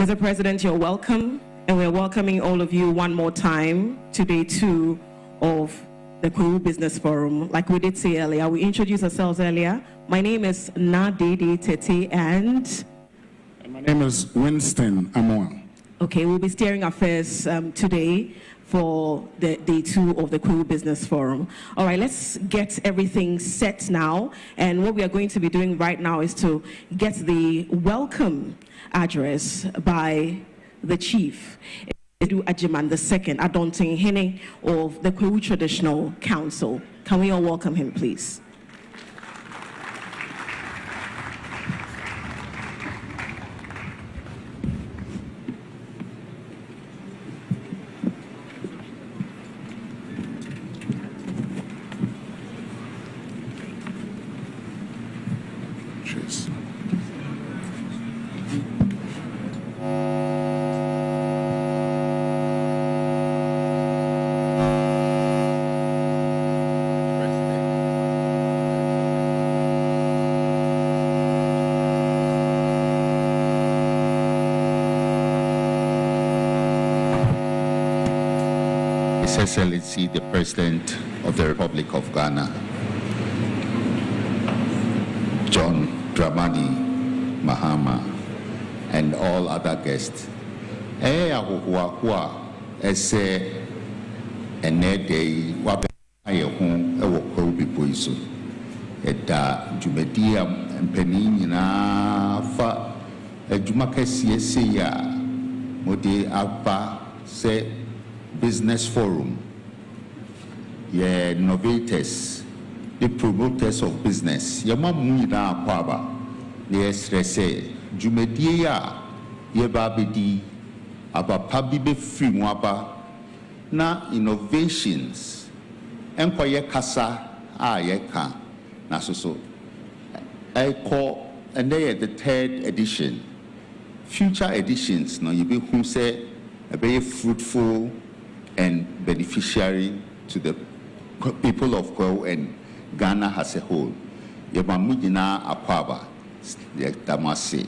Mr. President, you're welcome, and we're welcoming all of you one more time to day 2 of the Kwahu Business Forum. Like we did say earlier, we introduced ourselves earlier. My name is Nadede Tete, and my name is Winston Amoa. Okay, we'll be steering affairs today for the day 2 of the Kwahu Business Forum. All right, let's get everything set now. And what we are going to be doing right now is to get the welcome address by the Chief Ajiman II, Adonting Hene of the Kwahu Traditional Council. Can we all welcome him, please? His Excellency, the President of the Republic of Ghana, John Dramani Mahama, and all other guests. Business Forum, yeah, innovators, the promoters of business. Yamamuna Kwaba, the SRSA, Jumedia, Yebabidi, Abapabibe Frimwaba, na innovations, Empire Kasa, Yeka, Nasoso. I call, and they are the 3rd edition. Future editions, no, you be whom say, a very fruitful and beneficiary to the people of Kwahu and Ghana as a whole. Yabamujina Akwaba, the Damasi.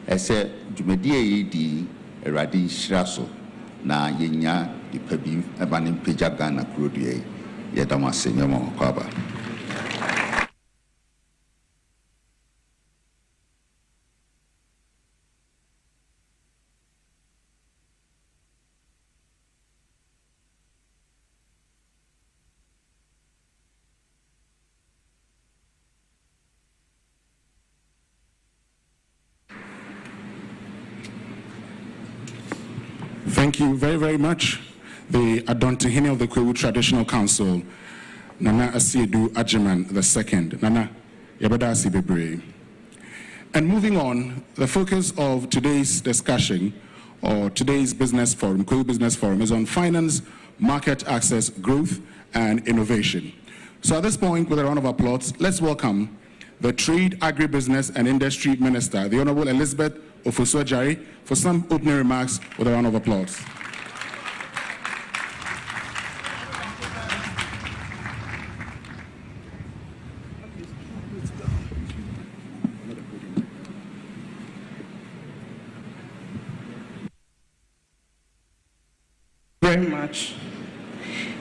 I said, Jumedia di Eradi Shraso, na Yenya, the Pebi, Abanim Peja Ghana Krudie, Yadamasi, Yama Akwaba. Thank you very, very much. The Adontihene of the Kwahu Traditional Council, Nana Asiedu Ajiman II. Nana, Yabada Asibebre. And moving on, the focus of today's discussion, or today's business forum, Kwahu Business Forum, is on finance, market access, growth, and innovation. So at this point, with a round of applause, let's welcome the Trade, Agribusiness, and Industry Minister, the Honorable Elizabeth Ofosu-Adjare, for some opening remarks with a round of applause. Very much.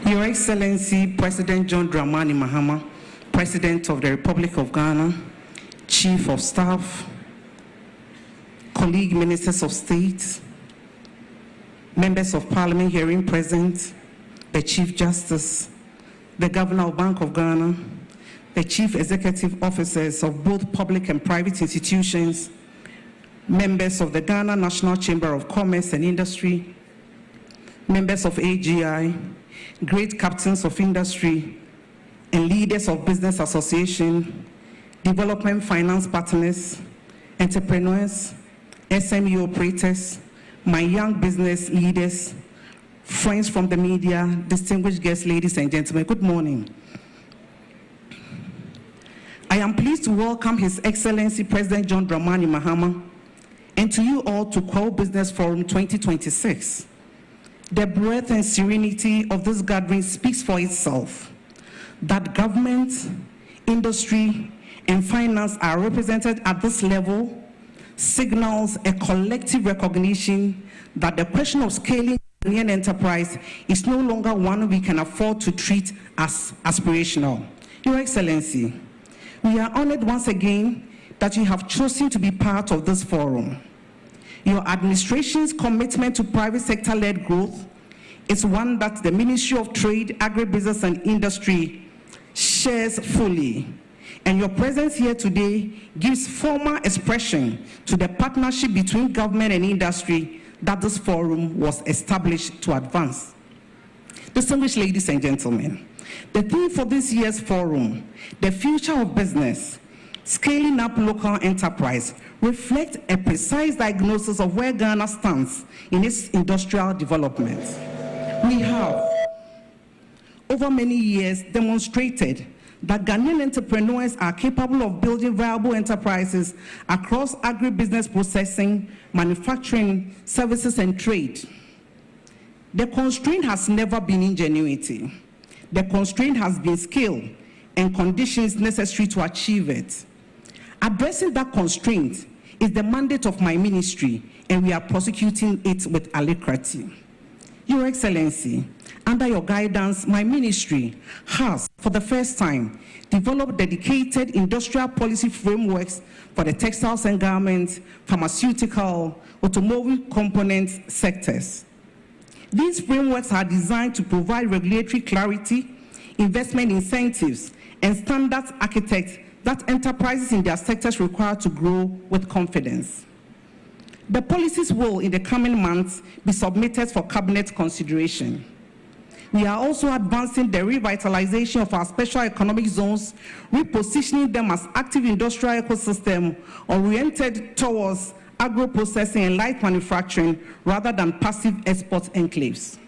Your Excellency, President John Dramani Mahama, President of the Republic of Ghana, Chief of Staff, colleague ministers of state, members of parliament hearing present, the Chief Justice, the Governor of Bank of Ghana, the Chief Executive Officers of both public and private institutions, members of the Ghana National Chamber of Commerce and Industry, members of AGI, great captains of industry, and leaders of business association, development finance partners, entrepreneurs, SME operators, my young business leaders, friends from the media, distinguished guests, ladies and gentlemen, good morning. I am pleased to welcome His Excellency President John Dramani Mahama and to you all to Kwahu Business Forum 2026. The breadth and serenity of this gathering speaks for itself, that government, industry, and finance are represented at this level signals a collective recognition that the question of scaling Ghanaian enterprise is no longer one we can afford to treat as aspirational. Your Excellency, we are honored once again that you have chosen to be part of this forum. Your administration's commitment to private sector-led growth is one that the Ministry of Trade, Agribusiness and Industry shares fully. And your presence here today gives formal expression to the partnership between government and industry that this forum was established to advance. Distinguished ladies and gentlemen, the theme for this year's forum, the future of business, scaling up local enterprise, reflects a precise diagnosis of where Ghana stands in its industrial development. We have, over many years, demonstrated that Ghanaian entrepreneurs are capable of building viable enterprises across agribusiness processing, manufacturing, services, and trade. The constraint has never been ingenuity. The constraint has been skill and conditions necessary to achieve it. Addressing that constraint is the mandate of my ministry, and we are prosecuting it with alacrity. Your Excellency, under your guidance, my ministry has, for the first time, developed dedicated industrial policy frameworks for the textiles and garments, pharmaceutical, automobile components sectors. These frameworks are designed to provide regulatory clarity, investment incentives, and standards architects that enterprises in their sectors require to grow with confidence. The policies will, in the coming months, be submitted for cabinet consideration. We are also advancing the revitalization of our special economic zones, repositioning them as active industrial ecosystem oriented towards agro-processing and light manufacturing rather than passive export enclaves.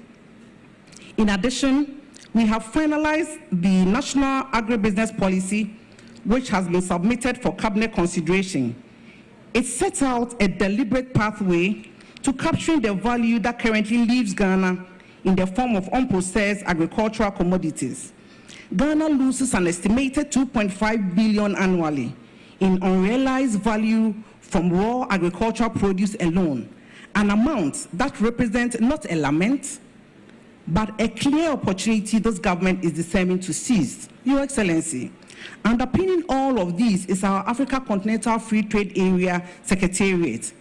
In addition, we have finalized the National Agribusiness Policy, which has been submitted for cabinet consideration. It sets out a deliberate pathway to capturing the value that currently leaves Ghana in the form of unprocessed agricultural commodities. Ghana loses an estimated 2.5 billion annually in unrealized value from raw agricultural produce alone, an amount that represents not a lament, but a clear opportunity this government is determined to seize. Your Excellency, underpinning all of these is our Africa Continental Free Trade Area Secretariat.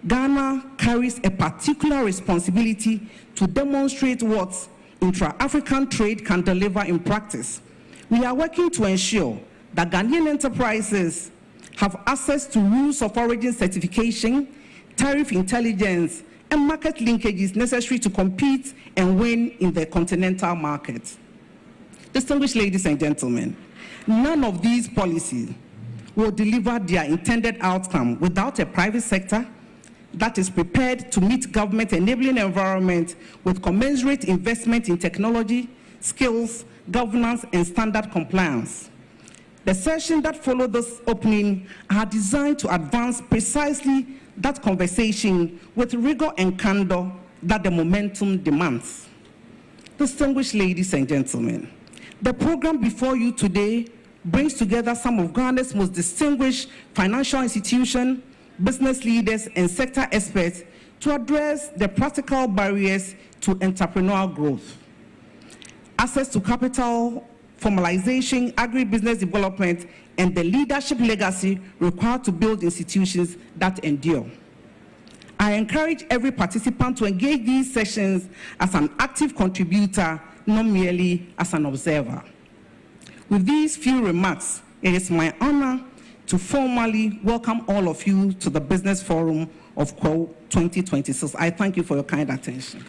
Ghana carries a particular responsibility to demonstrate what intra-African trade can deliver in practice. We are working to ensure that Ghanaian enterprises have access to rules of origin certification, tariff intelligence, and market linkages necessary to compete and win in the continental market. Distinguished ladies and gentlemen, none of these policies will deliver their intended outcome without a private sector that is prepared to meet government enabling environment with commensurate investment in technology, skills, governance, and standard compliance. The sessions that follow this opening are designed to advance precisely that conversation with rigor and candor that the momentum demands. Distinguished ladies and gentlemen, the program before you today brings together some of Ghana's most distinguished financial institutions, business leaders, and sector experts to address the practical barriers to entrepreneurial growth. Access to capital, formalization, agribusiness development, and the leadership legacy required to build institutions that endure. I encourage every participant to engage these sessions as an active contributor, not merely as an observer. With these few remarks, it is my honor to formally welcome all of you to the Business Forum of Kwahu 2026. I thank you for your kind attention.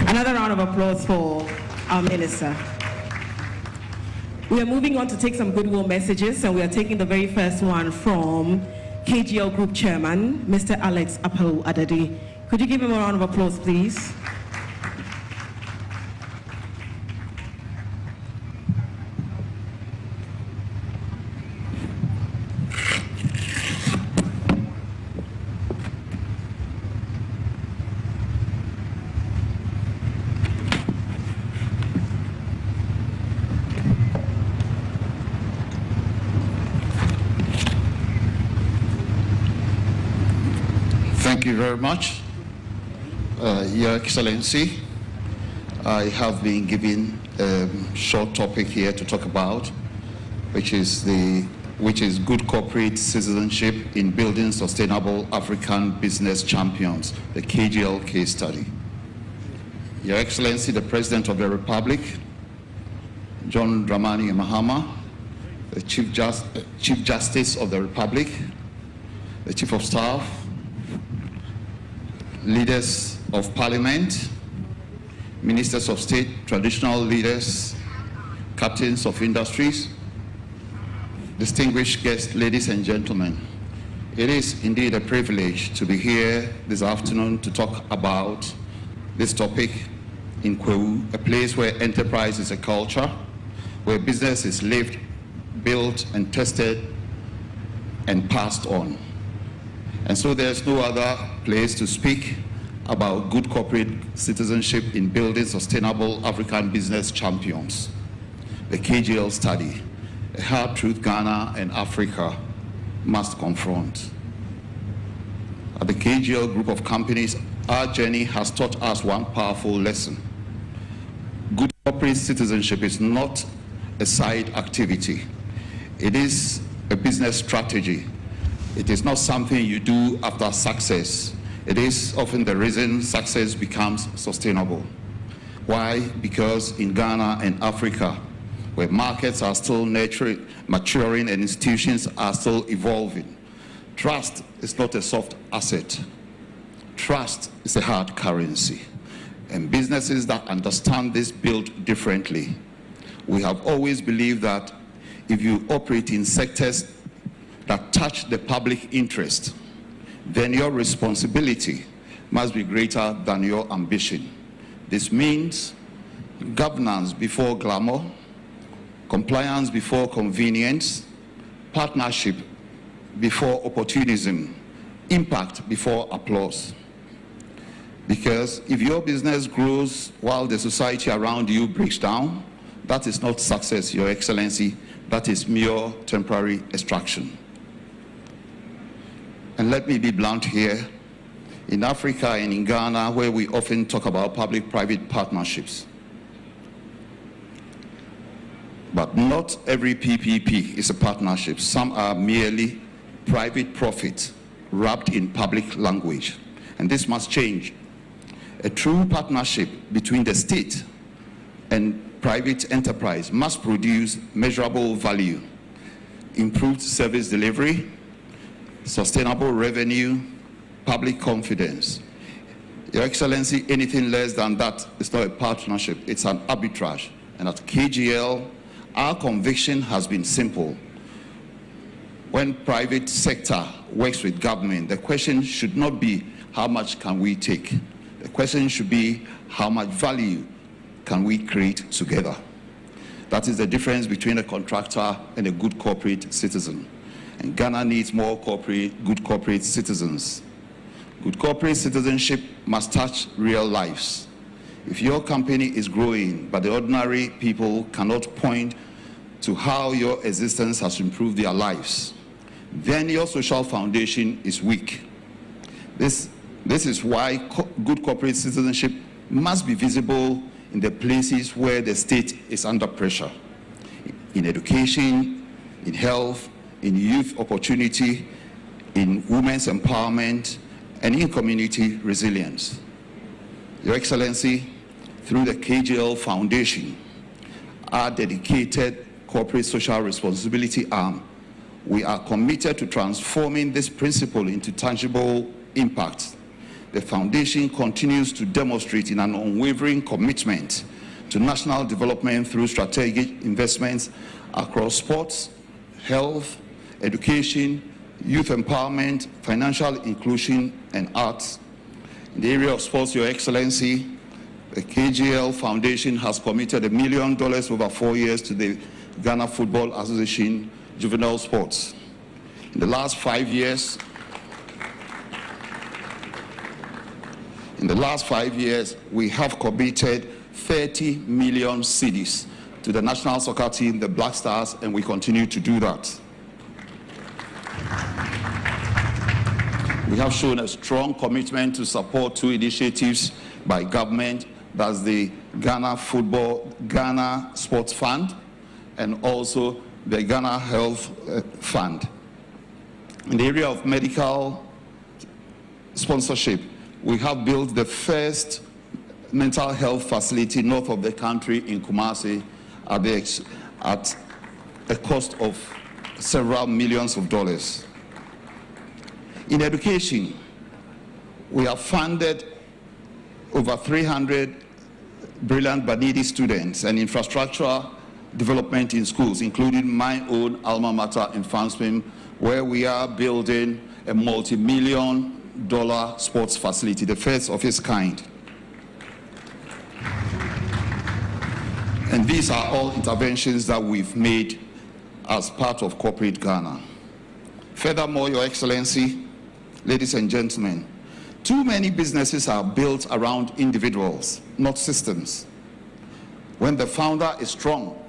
Another round of applause for our minister. We are moving on to take some goodwill messages, and we are taking the very first one from KGL Group Chairman, Mr. Alex Apawu Adadi. Could you give him a round of applause, please? Thank you very much. Your Excellency, I have been given a short topic here to talk about, which is good corporate citizenship in building sustainable African business champions, the KGL case study. Your Excellency, the President of the Republic, John Dramani Mahama, the Chief Justice of the Republic, the Chief of Staff, leaders of Parliament, Ministers of State, traditional leaders, captains of industries, distinguished guests, ladies and gentlemen. It is indeed a privilege to be here this afternoon to talk about this topic in Kwahu, a place where enterprise is a culture, where business is lived, built, and tested, and passed on. And so there's no other place to speak about good corporate citizenship in building sustainable African business champions. The KGL study, a hard truth Ghana and Africa must confront. At the KGL group of companies, our journey has taught us one powerful lesson. Good corporate citizenship is not a side activity. It is a business strategy. It is not something you do after success. It is often the reason success becomes sustainable. Why? Because in Ghana and Africa, where markets are still maturing and institutions are still evolving, trust is not a soft asset. Trust is a hard currency. And businesses that understand this build differently. We have always believed that if you operate in sectors that touch the public interest, then your responsibility must be greater than your ambition. This means governance before glamour, compliance before convenience, partnership before opportunism, impact before applause. Because if your business grows while the society around you breaks down, that is not success, Your Excellency. That is mere temporary extraction. And let me be blunt here. In Africa and in Ghana, where we often talk about public-private partnerships, but not every PPP is a partnership. Some are merely private profit wrapped in public language. And this must change. A true partnership between the state and private enterprise must produce measurable value, improved service delivery, sustainable revenue, public confidence. Your Excellency, anything less than that is not a partnership, it's an arbitrage. And at KGL, our conviction has been simple. When private sector works with government, the question should not be how much can we take? The question should be how much value can we create together? That is the difference between a contractor and a good corporate citizen. And Ghana needs more good corporate citizens. Good corporate citizenship must touch real lives. If your company is growing, but the ordinary people cannot point to how your existence has improved their lives, then your social foundation is weak. This is why good corporate citizenship must be visible in the places where the state is under pressure. In education, in health, in youth opportunity, in women's empowerment, and in community resilience. Your Excellency, through the KGL Foundation, our dedicated corporate social responsibility arm, we are committed to transforming this principle into tangible impact. The Foundation continues to demonstrate in an unwavering commitment to national development through strategic investments across sports, health, education, youth empowerment, financial inclusion, and arts. In the area of sports, Your Excellency, the KGL Foundation has committed $1 million over 4 years to the Ghana Football Association Juvenile Sports. In the last 5 years, we have committed 30 million cedis to the national soccer team, the Black Stars, and we continue to do that. We have shown a strong commitment to support two initiatives by government. That's the Ghana Sports Fund and also the Ghana Health Fund. In the area of medical sponsorship, we have built the first mental health facility north of the country in Kumasi at a cost of several millions of dollars. In education, we have funded over 300 brilliant but needy students and infrastructural development in schools, including my own alma mater in Fanspim, where we are building a multi-million-dollar sports facility, the first of its kind. And these are all interventions that we've made as part of corporate Ghana. Furthermore, Your Excellency, ladies and gentlemen, too many businesses are built around individuals, not systems. When the founder is strong,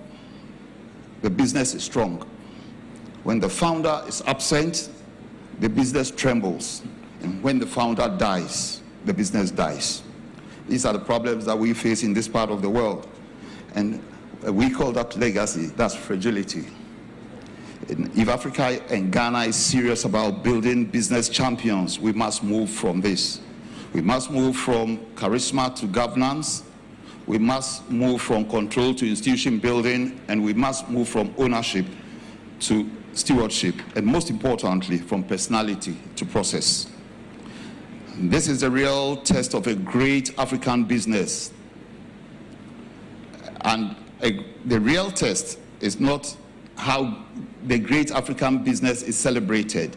the business is strong. When the founder is absent, the business trembles. And when the founder dies, the business dies. These are the problems that we face in this part of the world. And we call that legacy, that's fragility. If Africa and Ghana is serious about building business champions, we must move from this. We must move from charisma to governance. We must move from control to institution building, and we must move from ownership to stewardship, and most importantly, from personality to process. This is the real test of a great African business. And the real test is not how the great African business is celebrated,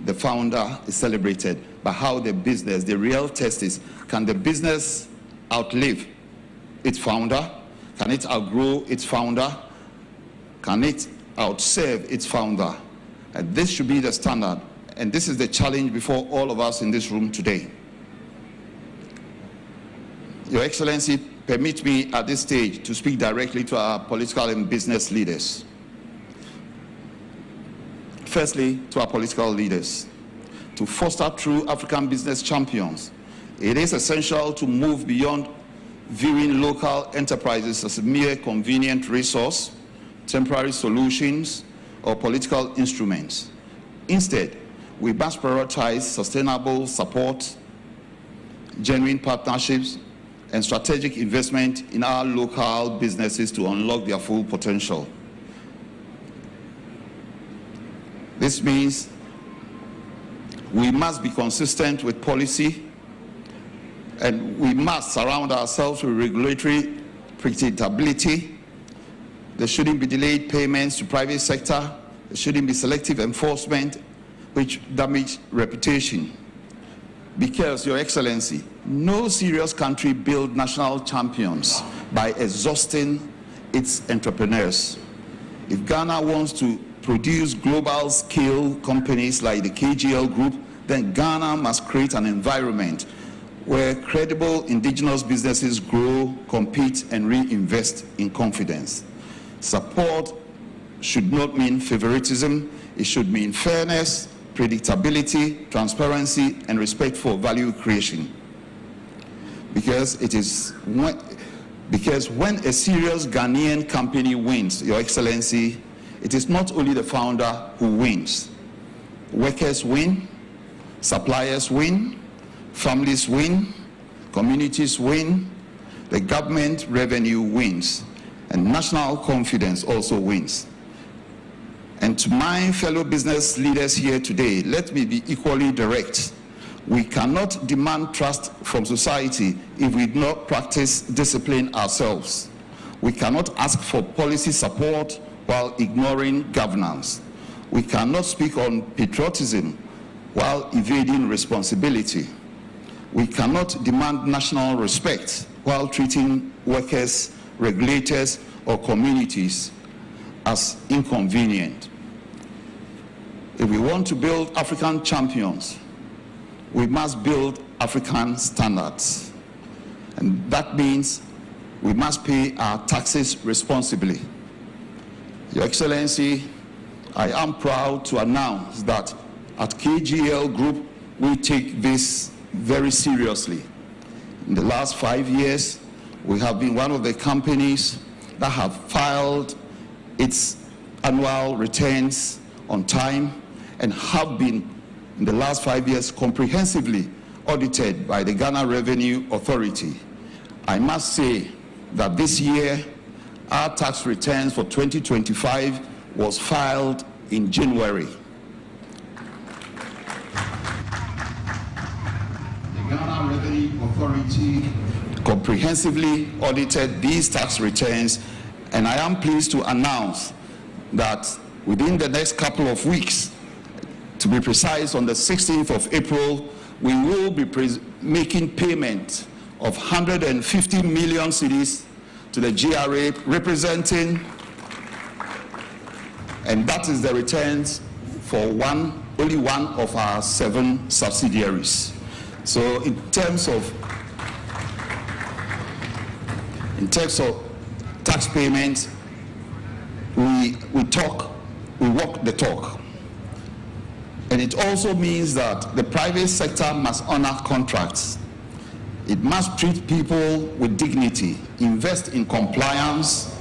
the founder is celebrated, but how the business, the real test is, can the business outlive its founder? Can it outgrow its founder? Can it outserve its founder? And this should be the standard, and this is the challenge before all of us in this room today. Your Excellency, permit me at this stage to speak directly to our political and business leaders. Firstly, to our political leaders. To foster true African business champions, it is essential to move beyond viewing local enterprises as a mere convenient resource, temporary solutions, or political instruments. Instead, we must prioritize sustainable support, genuine partnerships, and strategic investment in our local businesses to unlock their full potential. This means we must be consistent with policy, and we must surround ourselves with regulatory predictability. There shouldn't be delayed payments to private sector. There shouldn't be selective enforcement which damage reputation. Because, Your Excellency, no serious country builds national champions by exhausting its entrepreneurs. If Ghana wants to produce global scale companies like the KGL Group, then Ghana must create an environment where credible indigenous businesses grow, compete, and reinvest in confidence. Support should not mean favoritism. It should mean fairness, predictability, transparency, and respect for value creation. Because when a serious Ghanaian company wins, Your Excellency, it is not only the founder who wins. Workers win, suppliers win, families win, communities win, the government revenue wins, and national confidence also wins. And to my fellow business leaders here today, let me be equally direct. We cannot demand trust from society if we do not practice discipline ourselves. We cannot ask for policy support while ignoring governance. We cannot speak on patriotism while evading responsibility. We cannot demand national respect while treating workers, regulators, or communities as inconvenient. If we want to build African champions, we must build African standards. And that means we must pay our taxes responsibly. Your Excellency, I am proud to announce that at KGL Group, we take this very seriously. In the last 5 years, we have been one of the companies that have filed its annual returns on time and have been, in the last 5 years, comprehensively audited by the Ghana Revenue Authority. I must say that this year, our tax returns for 2025 was filed in January. The Ghana Revenue Authority comprehensively audited these tax returns, and I am pleased to announce that within the next couple of weeks, to be precise, on the 16th of April, we will be making payment of 150 million cedis to the GRA, representing, and that is the returns for only one of our 7 subsidiaries. So in terms of tax payments, we walk the talk. And it also means that the private sector must honor contracts. It must treat people with dignity, invest in compliance,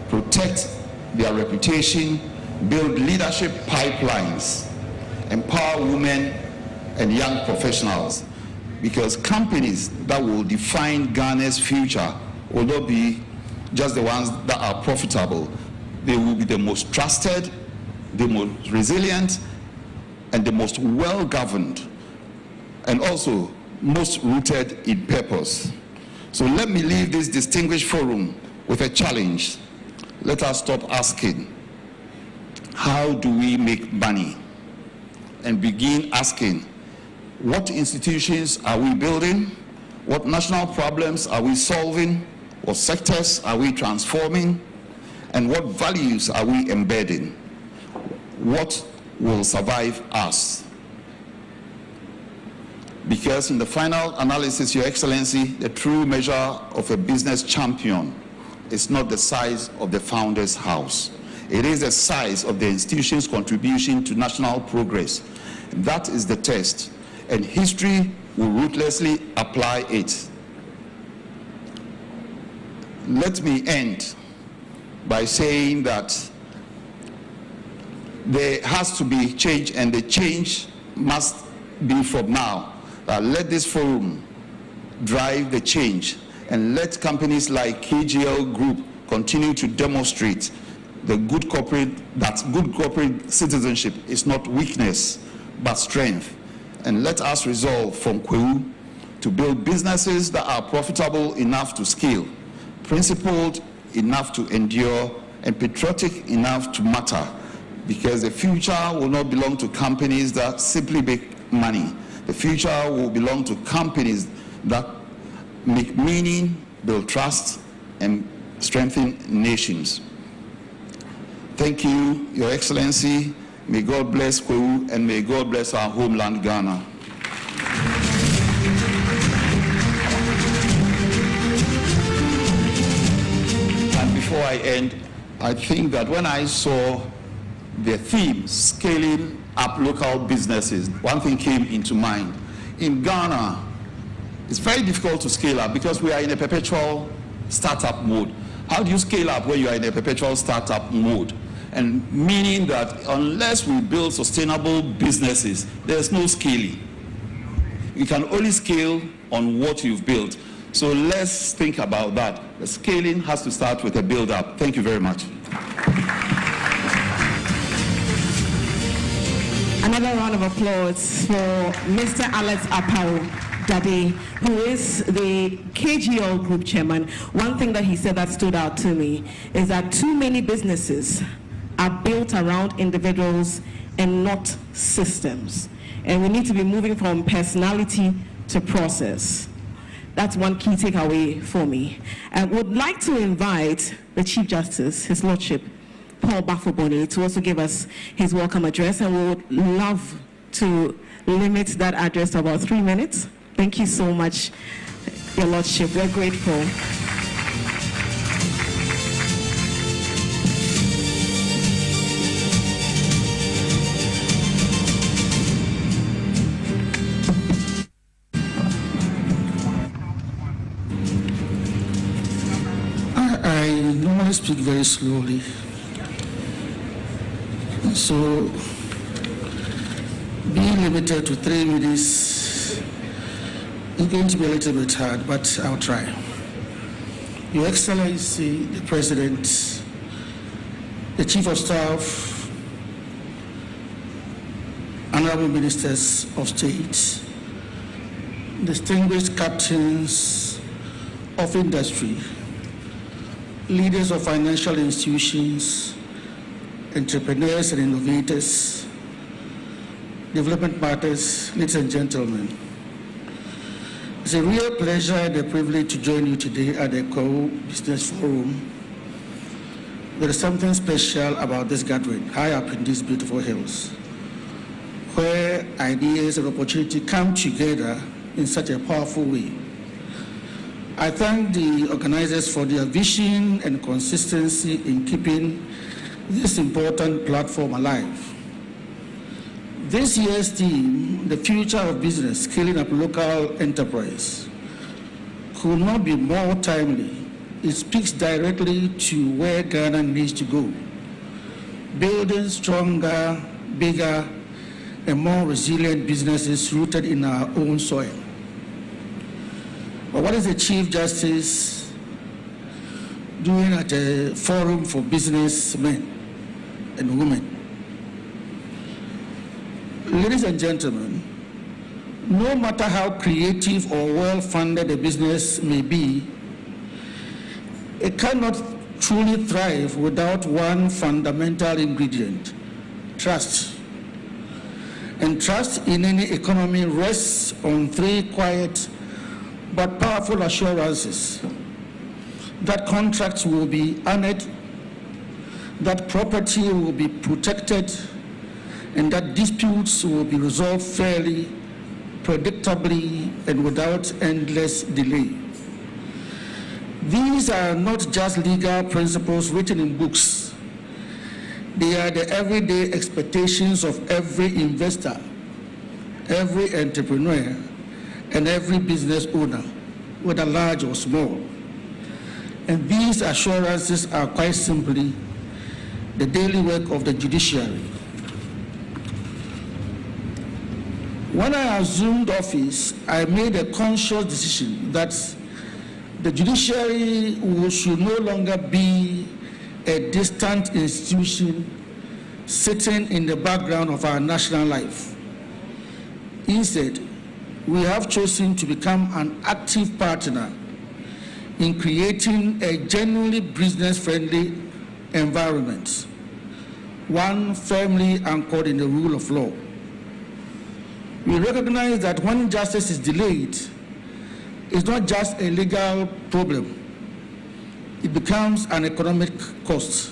protect their reputation, build leadership pipelines, empower women and young professionals. Because companies that will define Ghana's future will not be just the ones that are profitable. They will be the most trusted, the most resilient, and the most well-governed, and also most rooted in purpose. So let me leave this distinguished forum with a challenge. Let us stop asking, how do we make money? And begin asking, what institutions are we building? What national problems are we solving? What sectors are we transforming? And what values are we embedding? What will survive us? Because in the final analysis, Your Excellency, the true measure of a business champion is not the size of the founder's house. It is the size of the institution's contribution to national progress. That is the test, and history will ruthlessly apply it. Let me end by saying that there has to be change, and the change must be from now. Let this forum drive the change, and let companies like KGL Group continue to demonstrate that good corporate citizenship is not weakness but strength. And let us resolve from Kwahu to build businesses that are profitable enough to scale, principled enough to endure, and patriotic enough to matter. Because the future will not belong to companies that simply make money. The future will belong to companies that make meaning, build trust, and strengthen nations. Thank you, Your Excellency. May God bless Kwahu, and may God bless our homeland, Ghana. And before I end, I think that when I saw the theme, scaling up local businesses, one thing came into mind. In Ghana, it's very difficult to scale up because we are in a perpetual startup mode. How do you scale up when you are in a perpetual startup mode? And meaning that unless we build sustainable businesses, there's no scaling. You can only scale on what you've built. So let's think about that. The scaling has to start with a build-up. Thank you very much. Another round of applause for Mr. Alex Apau Dade, who is the KGL Group Chairman. One thing that he said that stood out to me is that too many businesses are built around individuals and not systems. And we need to be moving from personality to process. That's one key takeaway for me. I would like to invite the Chief Justice, His Lordship, Paul Bafoboni, to also give us his welcome address, and we would love to limit that address to about 3 minutes. Thank you so much, Your Lordship. We're grateful. I speak very slowly. So, being limited to 3 minutes is going to be a little bit hard, but I'll try. Your Excellency, the President, the Chief of Staff, Honorable Ministers of State, distinguished captains of industry, leaders of financial institutions, entrepreneurs and innovators, development partners, ladies and gentlemen. It's a real pleasure and a privilege to join you today at the Kwahu Business Forum. There is something special about this gathering, high up in these beautiful hills, where ideas and opportunity come together in such a powerful way. I thank the organizers for their vision and consistency in keeping this important platform alive. This year's theme, the future of business, scaling up local enterprise, could not be more timely. It speaks directly to where Ghana needs to go, building stronger, bigger, and more resilient businesses rooted in our own soil. But what is the Chief Justice doing at a forum for businessmen and women? Ladies and gentlemen, no matter how creative or well-funded a business may be, it cannot truly thrive without one fundamental ingredient: trust. And trust in any economy rests on 3 quiet but powerful assurances: that contracts will be honored, that property will be protected, and that disputes will be resolved fairly, predictably, and without endless delay. These are not just legal principles written in books. They are the everyday expectations of every investor, every entrepreneur, and every business owner, whether large or small. And these assurances are quite simply the daily work of the judiciary. When I assumed office, I made a conscious decision that the judiciary should no longer be a distant institution sitting in the background of our national life. Instead, we have chosen to become an active partner in creating a genuinely business-friendly environment, one firmly anchored in the rule of law. We recognize that when justice is delayed, it's not just a legal problem. It becomes an economic cost.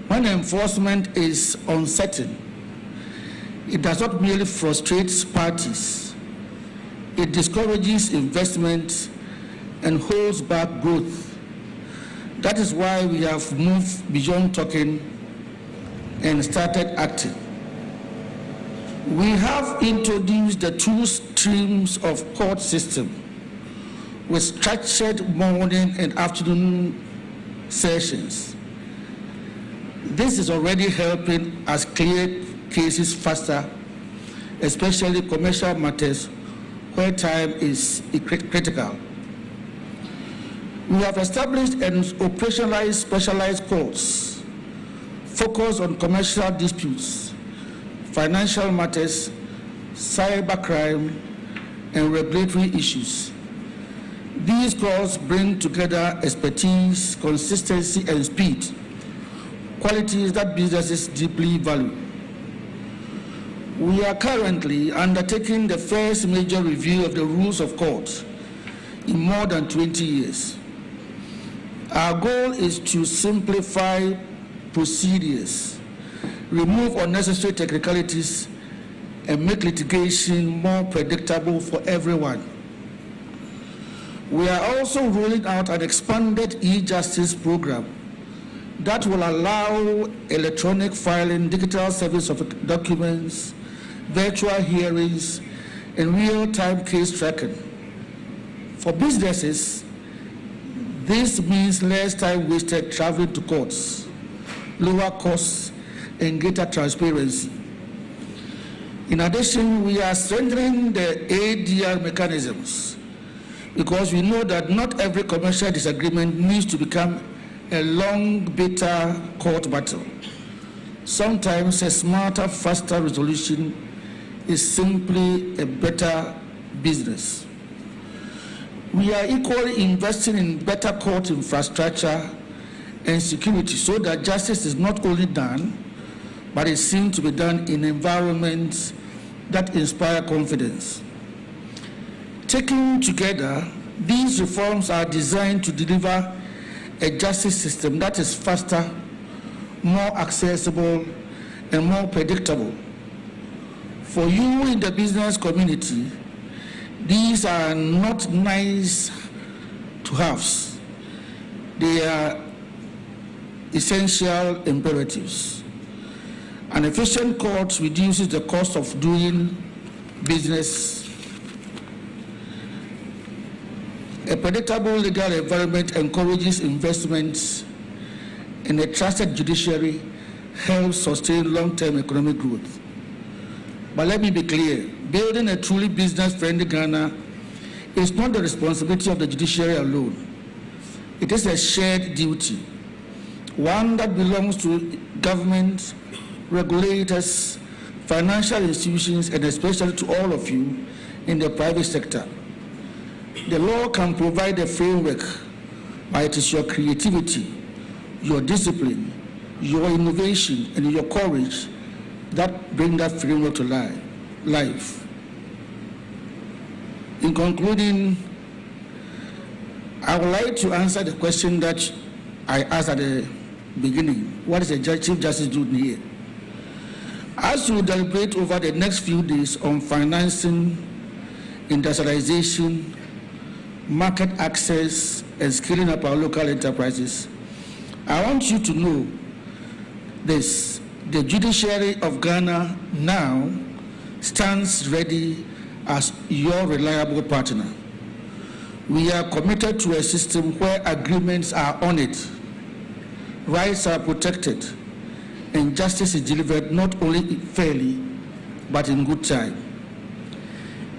When enforcement is uncertain, it does not merely frustrate parties, it discourages investment and holds back growth. That is why we have moved beyond talking and started acting. We have introduced the 2 streams of court system with structured morning and afternoon sessions. This is already helping us clear cases faster, especially commercial matters where time is critical. We have established and operationalized specialized courts focused on commercial disputes, financial matters, cybercrime, and regulatory issues. These courts bring together expertise, consistency, and speed, qualities that businesses deeply value. We are currently undertaking the first major review of the rules of court in more than 20 years. Our goal is to simplify procedures, remove unnecessary technicalities, and make litigation more predictable for everyone. We are also rolling out an expanded e-justice program that will allow electronic filing, digital service of documents, virtual hearings, and real-time case tracking. For businesses, This means less time wasted traveling to courts, lower costs, and greater transparency. In addition, we are strengthening the ADR mechanisms because we know that not every commercial disagreement needs to become a long, bitter court battle. Sometimes a smarter, faster resolution is simply a better business. We are equally investing in better court infrastructure and security so that justice is not only done, but is seen to be done in environments that inspire confidence. Taken together, these reforms are designed to deliver a justice system that is faster, more accessible, and more predictable. For you in the business community, these are not nice to haves. They are essential imperatives. An efficient court reduces the cost of doing business. A predictable legal environment encourages investments, and a trusted judiciary helps sustain long-term economic growth. But let me be clear, building a truly business-friendly Ghana is not the responsibility of the judiciary alone. It is a shared duty, one that belongs to government, regulators, financial institutions, and especially to all of you in the private sector. The law can provide a framework, but it is your creativity, your discipline, your innovation, and your courage that bring that framework to life. In concluding, I would like to answer the question that I asked at the beginning. What is the Chief Justice doing here? As you deliberate over the next few days on financing, industrialization, market access, and scaling up our local enterprises, I want you to know this: the Judiciary of Ghana now stands ready as your reliable partner. We are committed to a system where agreements are honored, rights are protected, and justice is delivered not only fairly, but in good time.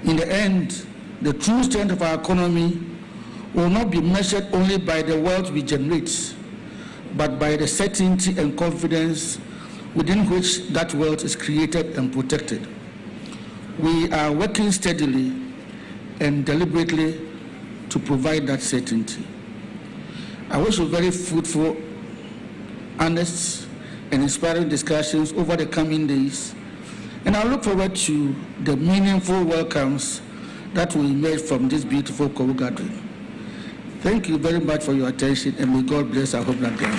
In the end, the true strength of our economy will not be measured only by the wealth we generate, but by the certainty and confidence within which that wealth is created and protected. We are working steadily and deliberately to provide that certainty. I wish you very fruitful, honest, and inspiring discussions over the coming days, and I look forward to the meaningful welcomes that will emerge from this beautiful Kwahu gathering. Thank you very much for your attention, and may God bless our homeland Ghana.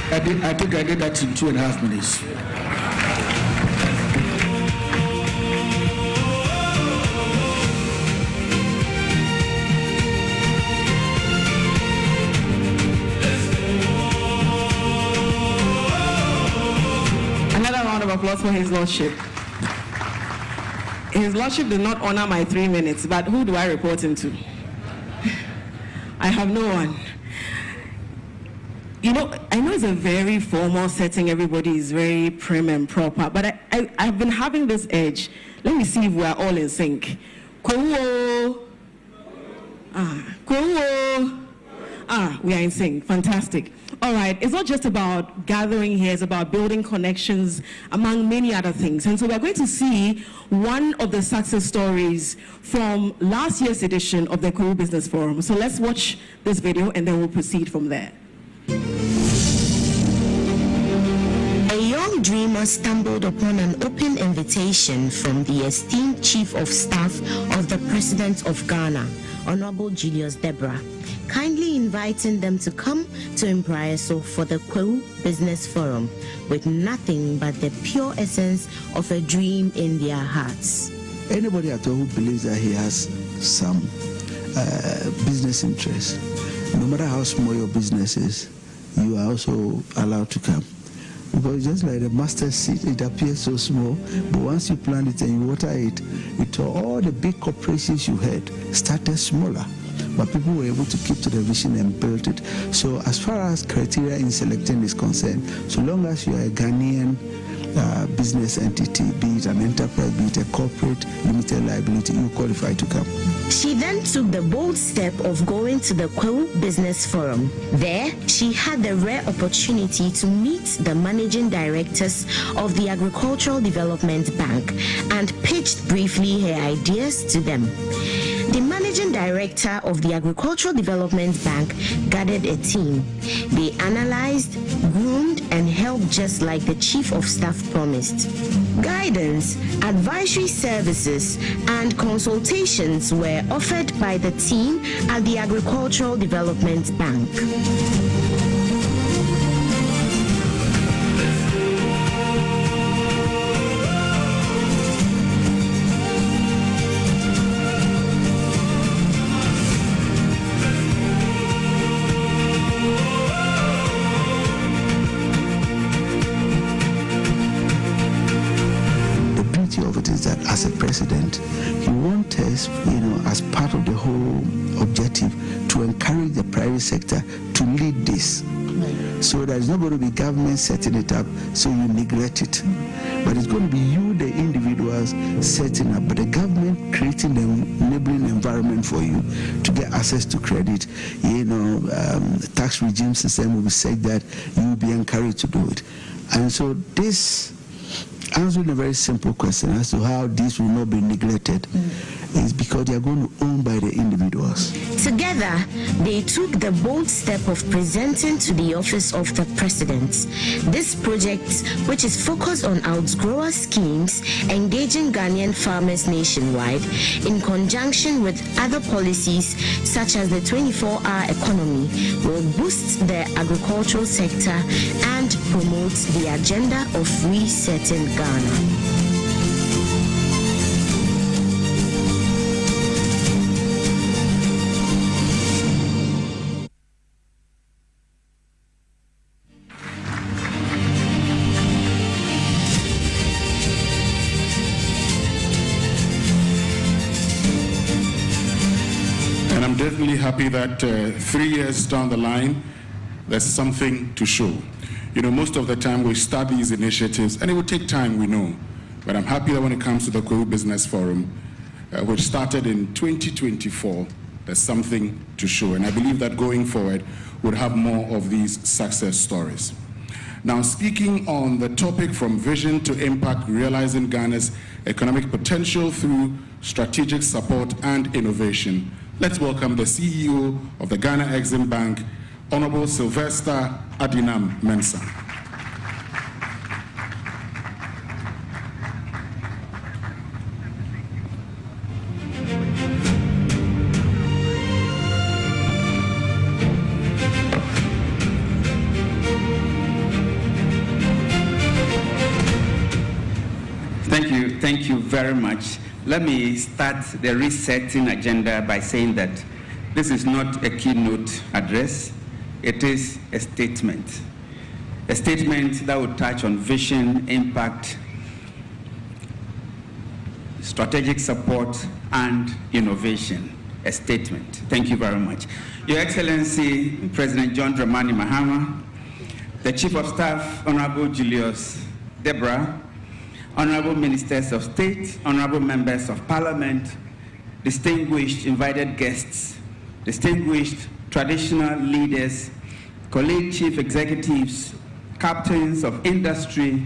I think I did that in 2.5 minutes. Applause for His Lordship. His Lordship did not honor my 3 minutes, but who do I report him to? I have no one. You know, I know it's a very formal setting, everybody is very prim and proper, but I've been having this edge. Let me see if we are all in sync. Kwahu. Kwahu. We are in sync. Fantastic. All right, it's not just about gathering here, it's about building connections among many other things. And so we're going to see one of the success stories from last year's edition of the Kwahu Business Forum. So let's watch this video and then we'll proceed from there. A young dreamer stumbled upon an open invitation from the esteemed Chief of Staff of the President of Ghana, Honorable Julius Deborah, kindly inviting them to come to Impriaso for the Kwahu Business Forum with nothing but the pure essence of a dream in their hearts. Anybody at all who believes that he has some business interest, no matter how small your business is, you are also allowed to come. Because just like the mustard seed, it appears so small, but once you plant it and you water it, all the big corporations you had started smaller. But people were able to keep to the vision and build it. So as far as criteria in selecting is concerned, so long as you are a Ghanaian business entity, be it an enterprise, be it a corporate limited liability, you qualify to come. She then took the bold step of going to the Kwahu Business Forum. There, she had the rare opportunity to meet the managing directors of the Agricultural Development Bank and pitched briefly her ideas to them. The managing director of the Agricultural Development Bank gathered a team. They analyzed, groomed, and helped just like the Chief of Staff promised. Guidance, advisory services, and consultations were offered by the team at the Agricultural Development Bank. As a president, he wants us, as part of the whole objective, to encourage the private sector to lead this. So there's not going to be government setting it up, so you neglect it. But it's going to be you, the individuals, setting up, but the government creating the enabling environment for you to get access to credit. The tax regime system will be such that you will be encouraged to do it. And so this, answering a very simple question as to how this will not be neglected is because they are going to own by the individuals. Together, they took the bold step of presenting to the office of the president. This project, which is focused on outgrower schemes, engaging Ghanaian farmers nationwide in conjunction with other policies such as the 24-hour economy, will boost the agricultural sector and promote the agenda of resetting Ghana. Definitely happy that 3 years down the line, there's something to show. Most of the time we start these initiatives, and it will take time, we know. But I'm happy that when it comes to the Kwahu Business Forum, which started in 2024, there's something to show. And I believe that going forward, we'll have more of these success stories. Now, speaking on the topic from vision to impact, realizing Ghana's economic potential through strategic support and innovation, let's welcome the CEO of the Ghana Exim Bank, Honorable Sylvester Adinam Mensah. Thank you very much. Let me start the resetting agenda by saying that this is not a keynote address, it is a statement. A statement that will touch on vision, impact, strategic support, and innovation. A statement. Thank you very much. Your Excellency, President John Dramani Mahama, the Chief of Staff, Honorable Julius Deborah, Honorable Ministers of State, Honorable Members of Parliament, distinguished invited guests, distinguished traditional leaders, colleague chief executives, captains of industry,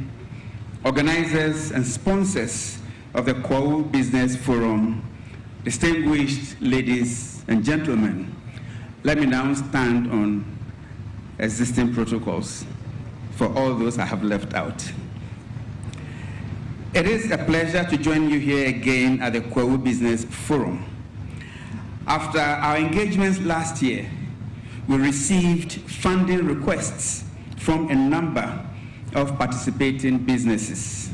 organizers and sponsors of the Kwahu Business Forum, distinguished ladies and gentlemen, let me now stand on existing protocols for all those I have left out. It is a pleasure to join you here again at the Kwahu Business Forum. After our engagements last year, we received funding requests from a number of participating businesses.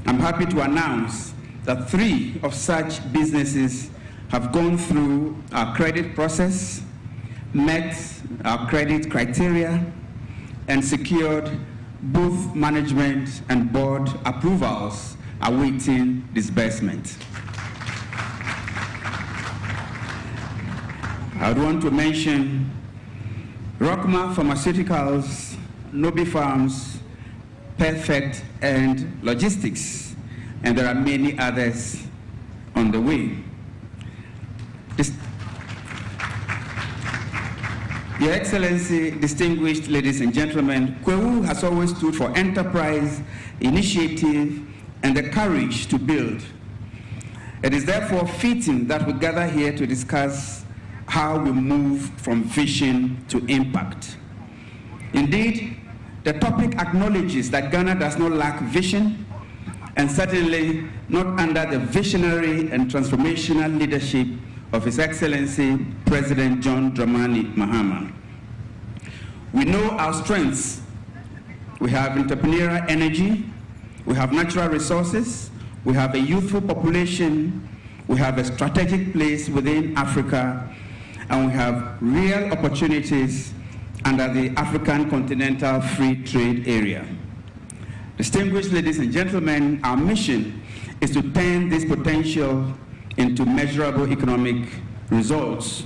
I'm happy to announce that 3 of such businesses have gone through our credit process, met our credit criteria, and secured both management and board approvals awaiting disbursement. I would want to mention Rockma Pharmaceuticals, Nobi Farms, Perfect, and Logistics, and there are many others on the way. Your Excellency, distinguished ladies and gentlemen, Kwahu has always stood for enterprise, initiative, and the courage to build. It is therefore fitting that we gather here to discuss how we move from vision to impact. Indeed, the topic acknowledges that Ghana does not lack vision, and certainly not under the visionary and transformational leadership of His Excellency President John Dramani Mahama. We know our strengths. We have entrepreneurial energy, we have natural resources, we have a youthful population, we have a strategic place within Africa, and we have real opportunities under the African Continental Free Trade Area. Distinguished ladies and gentlemen, our mission is to turn this potential into measurable economic results,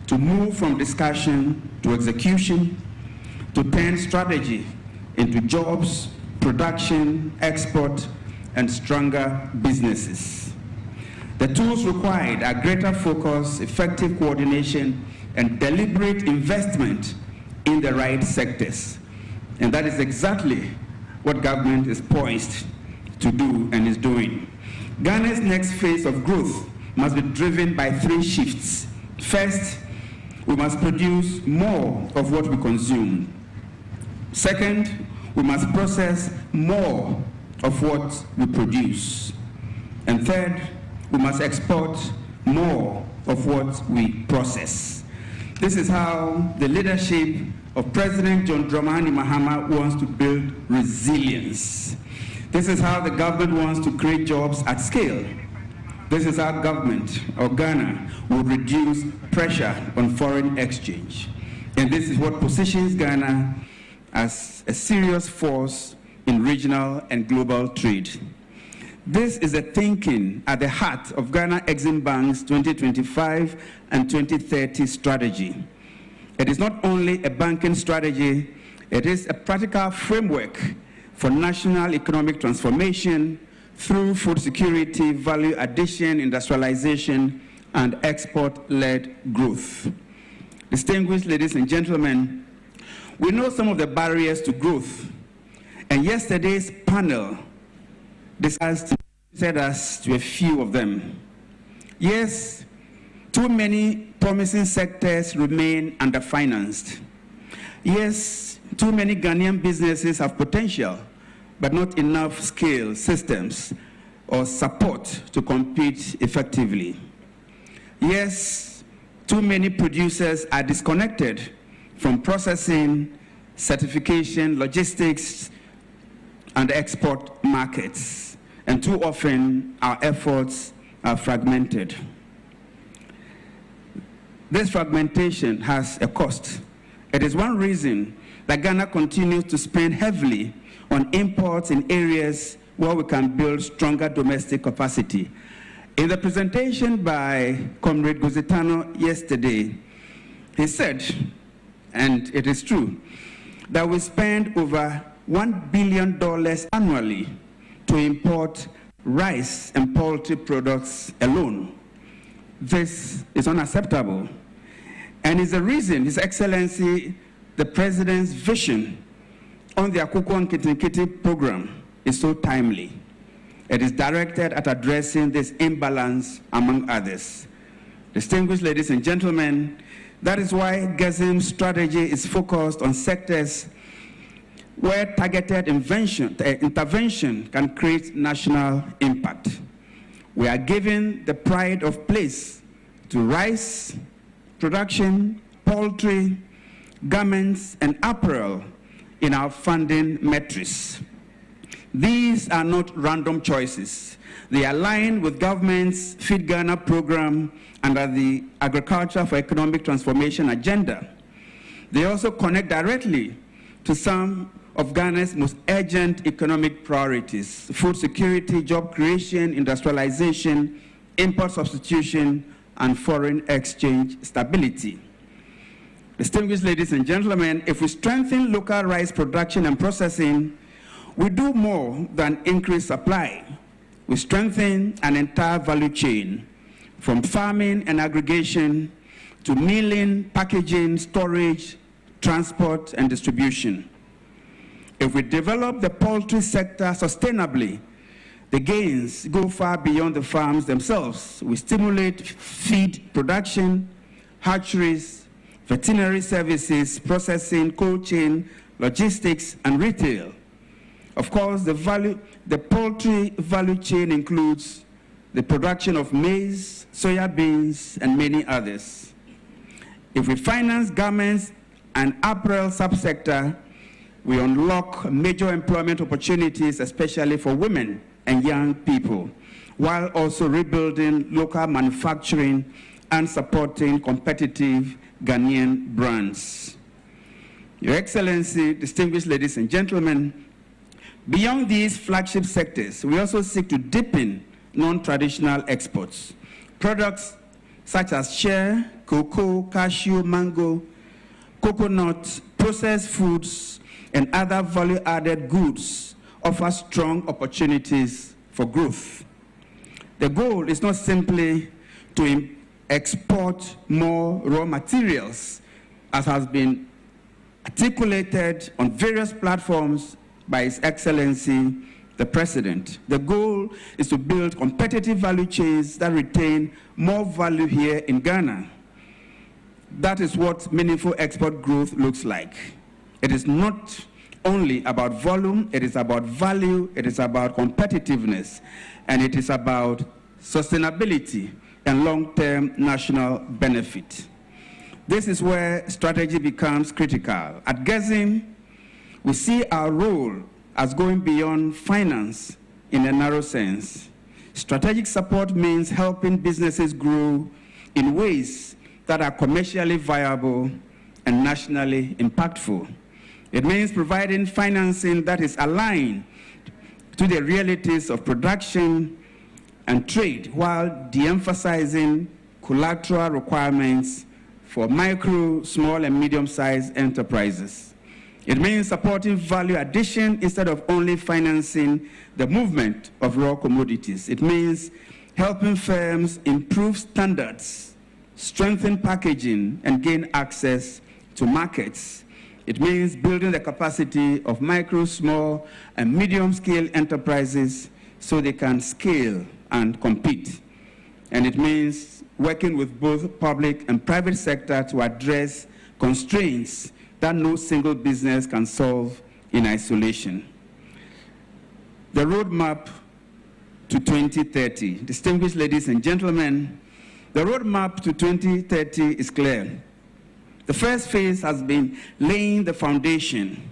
to move from discussion to execution, to turn strategy into jobs, production, export, and stronger businesses. The tools required are greater focus, effective coordination, and deliberate investment in the right sectors. And that is exactly what government is poised to do and is doing. Ghana's next phase of growth must be driven by three shifts. First, we must produce more of what we consume. Second, we must process more of what we produce. And third, we must export more of what we process. This is how the leadership of President John Dramani Mahama wants to build resilience. This is how the government wants to create jobs at scale. This is how government of Ghana will reduce pressure on foreign exchange. And this is what positions Ghana as a serious force in regional and global trade. This is the thinking at the heart of Ghana Exim Bank's 2025 and 2030 strategy. It is not only a banking strategy, it is a practical framework for national economic transformation through food security, value addition, industrialization, and export-led growth. Distinguished ladies and gentlemen, we know some of the barriers to growth, and yesterday's panel discussed us to a few of them. Yes, too many promising sectors remain underfinanced. Yes, too many Ghanaian businesses have potential, but not enough scale, systems, or support to compete effectively. Yes, too many producers are disconnected from processing, certification, logistics, and export markets. And too often, our efforts are fragmented. This fragmentation has a cost. It is one reason that Ghana continues to spend heavily on imports in areas where we can build stronger domestic capacity. In the presentation by Comrade Gozitano yesterday, he said, and it is true, that we spend over $1 billion annually to import rice and poultry products alone. This is unacceptable, and is the reason His Excellency, the President's vision on the Akoko Nkiti program is so timely. It is directed at addressing this imbalance, among others. Distinguished ladies and gentlemen, that is why GESIM's strategy is focused on sectors where targeted intervention can create national impact. We are giving the pride of place to rice production, poultry, garments, and apparel in our funding metrics. These are not random choices. They align with government's Feed Ghana program under the Agriculture for Economic Transformation agenda. They also connect directly to some of Ghana's most urgent economic priorities: food security, job creation, industrialization, import substitution, and foreign exchange stability. Distinguished ladies and gentlemen, if we strengthen local rice production and processing, we do more than increase supply. We strengthen an entire value chain, from farming and aggregation to milling, packaging, storage, transport, and distribution. If we develop the poultry sector sustainably, the gains go far beyond the farms themselves. We stimulate feed production, hatcheries, veterinary services, processing, cold chain, logistics, and retail. Of course, the poultry value chain includes the production of maize, soya beans, and many others. If we finance garments and apparel subsector, we unlock major employment opportunities, especially for women and young people, while also rebuilding local manufacturing and supporting competitive Ghanaian brands. Your Excellency, distinguished ladies and gentlemen, beyond these flagship sectors, we also seek to deepen non-traditional exports. Products such as shea, cocoa, cashew, mango, coconut, processed foods, and other value-added goods offer strong opportunities for growth. The goal is not simply to export more raw materials, as has been articulated on various platforms by His Excellency, the President. The goal is to build competitive value chains that retain more value here in Ghana. That is what meaningful export growth looks like. It is not only about volume, it is about value, it is about competitiveness, and it is about sustainability and long-term national benefit. This is where strategy becomes critical. At GEZIM, we see our role as going beyond finance in a narrow sense. Strategic support means helping businesses grow in ways that are commercially viable and nationally impactful. It means providing financing that is aligned to the realities of production and trade, while de-emphasizing collateral requirements for micro, small, and medium-sized enterprises. It means supporting value addition instead of only financing the movement of raw commodities. It means helping firms improve standards, strengthen packaging, and gain access to markets. It means building the capacity of micro, small, and medium-scale enterprises so they can scale and compete. And it means working with both public and private sector to address constraints that no single business can solve in isolation. The roadmap to 2030. Distinguished ladies and gentlemen, the roadmap to 2030 is clear. The first phase has been laying the foundation.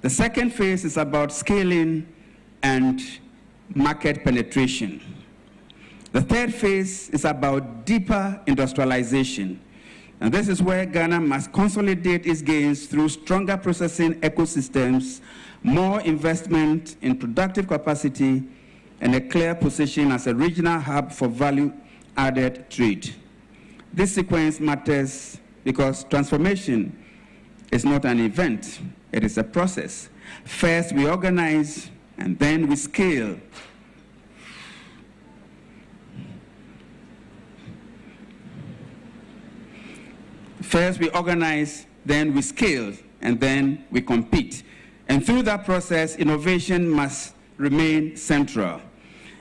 The second phase is about scaling and market penetration. The third phase is about deeper industrialization. And this is where Ghana must consolidate its gains through stronger processing ecosystems, more investment in productive capacity, and a clear position as a regional hub for value-added trade. This sequence matters because transformation is not an event, it is a process. First, we organize, and then we scale. First, we organize, then we scale, and then we compete. And through that process, innovation must remain central.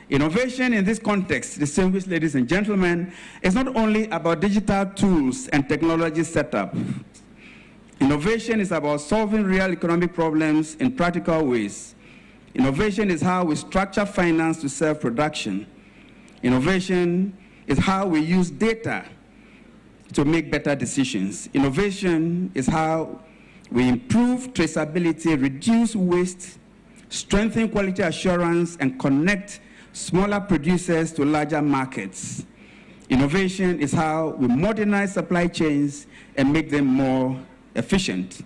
Innovation in this context, distinguished ladies and gentlemen, is not only about digital tools and technology setup. Innovation is about solving real economic problems in practical ways. Innovation is how we structure finance to serve production. Innovation is how we use data to make better decisions. Innovation is how we improve traceability, reduce waste, strengthen quality assurance, and connect smaller producers to larger markets. Innovation is how we modernize supply chains and make them more efficient.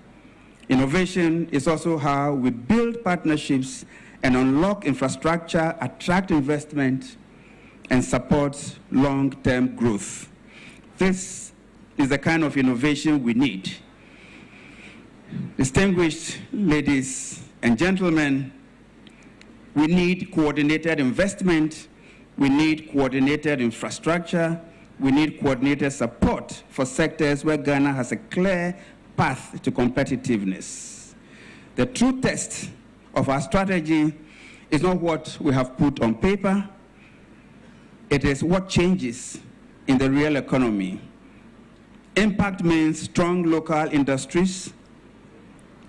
Innovation is also how we build partnerships and unlock infrastructure, attract investment, and support long-term growth. This is the kind of innovation we need. Distinguished ladies and gentlemen, we need coordinated investment, we need coordinated infrastructure, we need coordinated support for sectors where Ghana has a clear path to competitiveness. The true test of our strategy is not what we have put on paper, it is what changes in the real economy. Impact means strong local industries.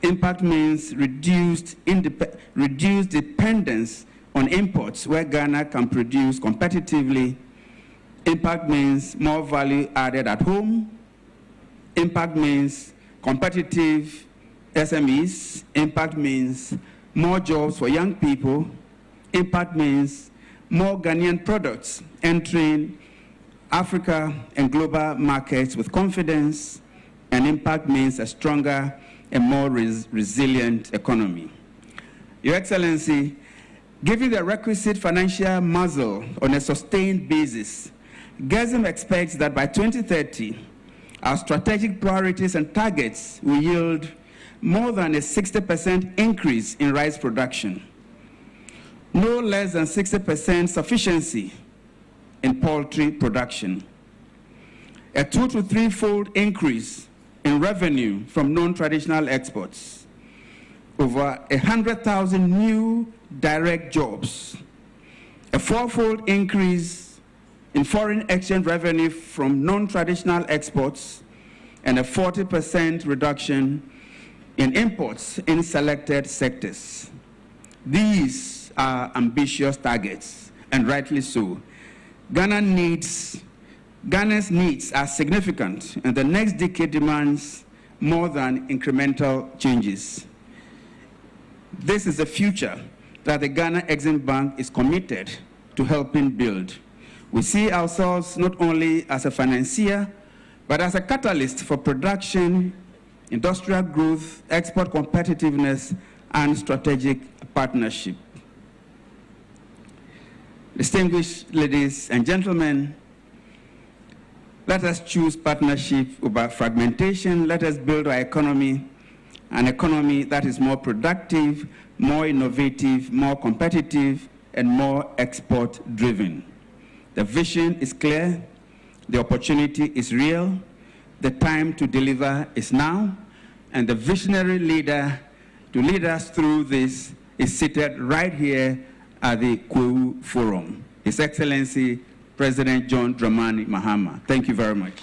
Impact means reduced dependence on imports where Ghana can produce competitively. Impact means more value added at home. Impact means competitive SMEs. Impact means more jobs for young people. Impact means more Ghanaian products entering Africa and global markets with confidence. And impact means a stronger and more resilient economy. Your Excellency, given the requisite financial muscle on a sustained basis, GESM expects that by 2030, our strategic priorities and targets will yield more than a 60% increase in rice production, no less than 60% sufficiency in poultry production, a 2- to 3-fold increase in revenue from non-traditional exports, over 100,000 new direct jobs, a 4-fold increase in foreign exchange revenue from non-traditional exports, and a 40% reduction in imports in selected sectors. These are ambitious targets, and rightly so. Ghana's needs are significant, and the next decade demands more than incremental changes. This is the future that the Ghana Exim Bank is committed to helping build. We see ourselves not only as a financier, but as a catalyst for production, industrial growth, export competitiveness, and strategic partnership. Distinguished ladies and gentlemen, let us choose partnership over fragmentation. Let us build our economy, an economy that is more productive, more innovative, more competitive, and more export-driven. The vision is clear, the opportunity is real, the time to deliver is now, and the visionary leader to lead us through this is seated right here at the Kwahu Forum. His Excellency, President John Dramani Mahama. Thank you very much.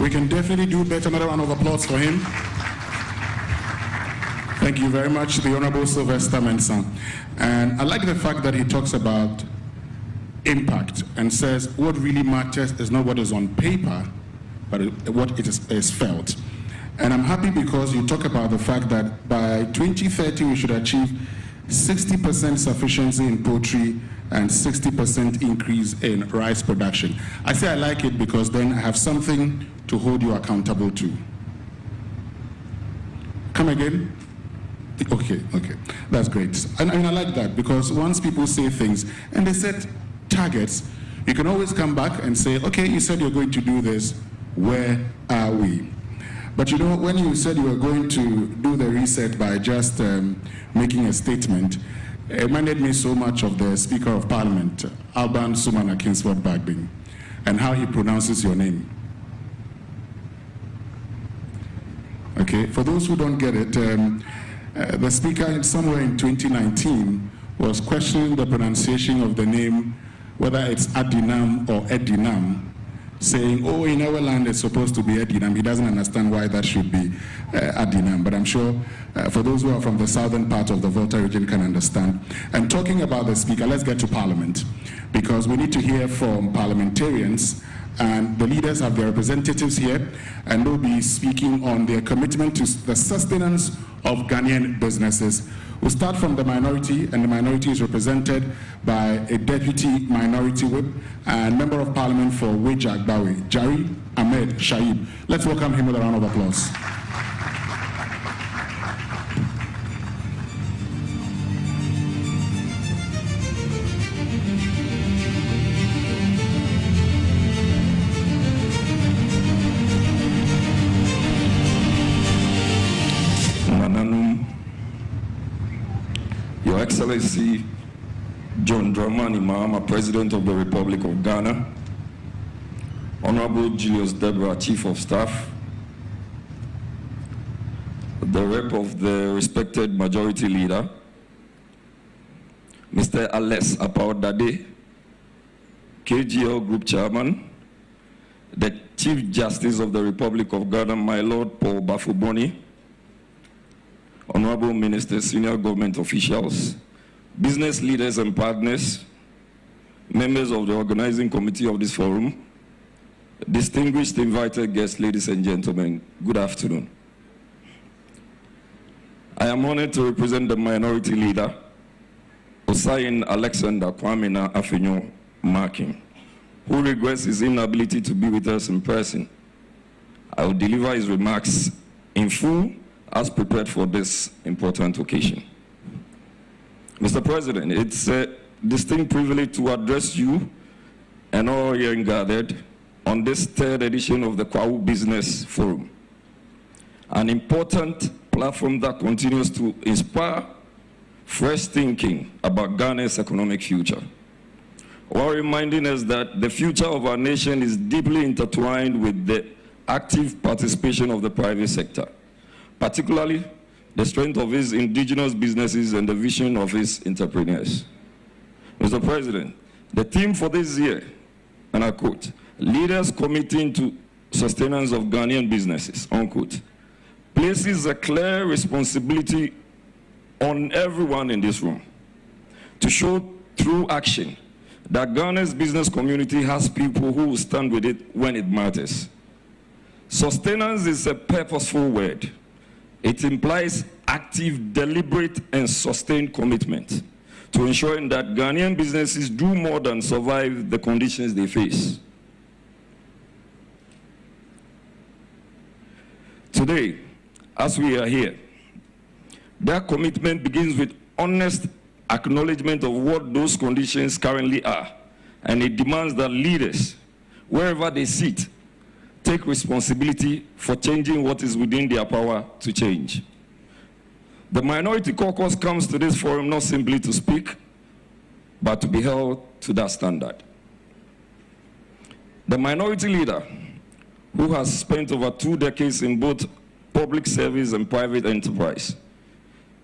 We can definitely do better. Another round of applause for him. Thank you very much, the Honorable Sylvester Mensah. And I like the fact that he talks about impact and says what really matters is not what is on paper, but what is felt. And I'm happy because you talk about the fact that by 2030 we should achieve 60% sufficiency in poultry and 60% increase in rice production. I say I like it because then I have something to hold you accountable to. Come again? Okay, that's great. And I like that because once people say things and they set targets, you can always come back and say, okay, you said you're going to do this, where are we? But you know, when you said you were going to do the reset by just making a statement, it reminded me so much of the Speaker of Parliament, Alban Sumana Kingsford Bagbin, and how he pronounces your name. Okay, for those who don't get it, the Speaker somewhere in 2019 was questioning the pronunciation of the name, whether it's Adinam or Edinam, saying, oh, in our land it's supposed to be Edinam. He doesn't understand why that should be Adinam, but I'm sure for those who are from the southern part of the Volta region can understand. And talking about the Speaker, let's get to Parliament, because we need to hear from parliamentarians and the leaders have their representatives here, and they'll be speaking on their commitment to the sustenance of Ghanaian businesses. We'll start from the minority, and the minority is represented by a deputy minority whip and member of parliament for Weja Agbawe, Jari Ahmed Shaib. Let's welcome him with a round of applause. Your Excellency John Dramani Mahama, President of the Republic of Ghana, Honorable Julius Deborah, Chief of Staff, the rep of the respected Majority Leader, Mr. Ales Apaodade, KGL Group Chairman, the Chief Justice of the Republic of Ghana, my Lord Paul Bafuboni, Honorable Ministers, senior government officials, business leaders and partners, members of the organizing committee of this forum, distinguished invited guests, ladies and gentlemen, good afternoon. I am honored to represent the minority leader, Osayin Alexander Kwamina Afenyo Markin, who regrets his inability to be with us in person. I will deliver his remarks in full as prepared for this important occasion. Mr. President, it's a distinct privilege to address you and all here gathered on this third edition of the Kwahu Business Forum, an important platform that continues to inspire fresh thinking about Ghana's economic future, while reminding us that the future of our nation is deeply intertwined with the active participation of the private sector, particularly the strength of his indigenous businesses and the vision of his entrepreneurs. Mr. President, the theme for this year, and I quote, leaders committing to sustenance of Ghanaian businesses, unquote, places a clear responsibility on everyone in this room to show through action that Ghana's business community has people who will stand with it when it matters. Sustenance is a purposeful word. It implies active, deliberate, and sustained commitment to ensuring that Ghanaian businesses do more than survive the conditions they face. Today, as we are here, that commitment begins with honest acknowledgement of what those conditions currently are, and it demands that leaders, wherever they sit, take responsibility for changing what is within their power to change. The Minority Caucus comes to this forum not simply to speak, but to be held to that standard. The minority leader, who has spent over 2 decades in both public service and private enterprise,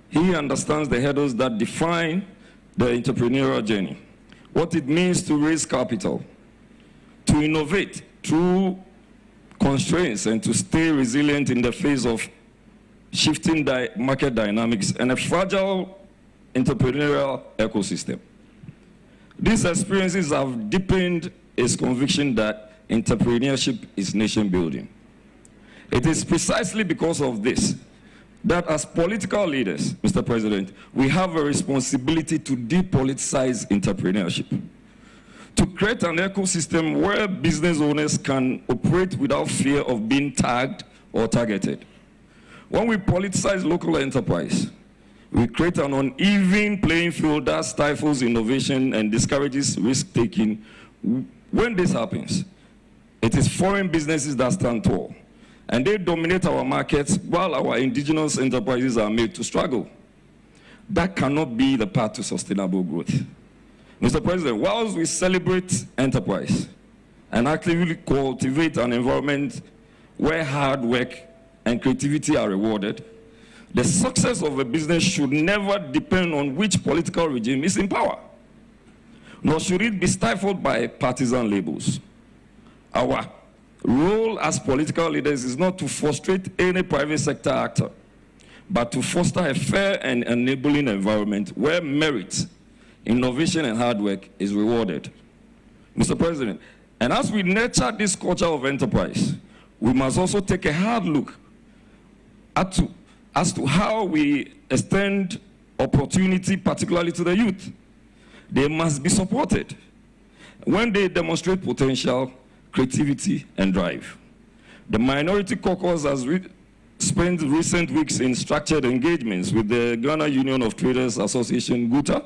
he understands the hurdles that define the entrepreneurial journey, what it means to raise capital, to innovate through constraints, and to stay resilient in the face of shifting market dynamics and a fragile entrepreneurial ecosystem. These experiences have deepened his conviction that entrepreneurship is nation building. It is precisely because of this that as political leaders, Mr. President, we have a responsibility to depoliticize entrepreneurship, to create an ecosystem where business owners can operate without fear of being tagged or targeted. When we politicize local enterprise, we create an uneven playing field that stifles innovation and discourages risk-taking. When this happens, it is foreign businesses that stand tall, and they dominate our markets while our indigenous enterprises are made to struggle. That cannot be the path to sustainable growth. Mr. President, whilst we celebrate enterprise and actively cultivate an environment where hard work and creativity are rewarded, the success of a business should never depend on which political regime is in power, nor should it be stifled by partisan labels. Our role as political leaders is not to frustrate any private sector actor, but to foster a fair and enabling environment where merit, innovation, and hard work is rewarded. Mr. President, And as we nurture this culture of enterprise, we must also take a hard look as to how we extend opportunity, particularly to the youth. They must be supported when they demonstrate potential, creativity, and drive. The Minority Caucus has spent recent weeks in structured engagements with the Ghana Union of Traders Association, GUTA,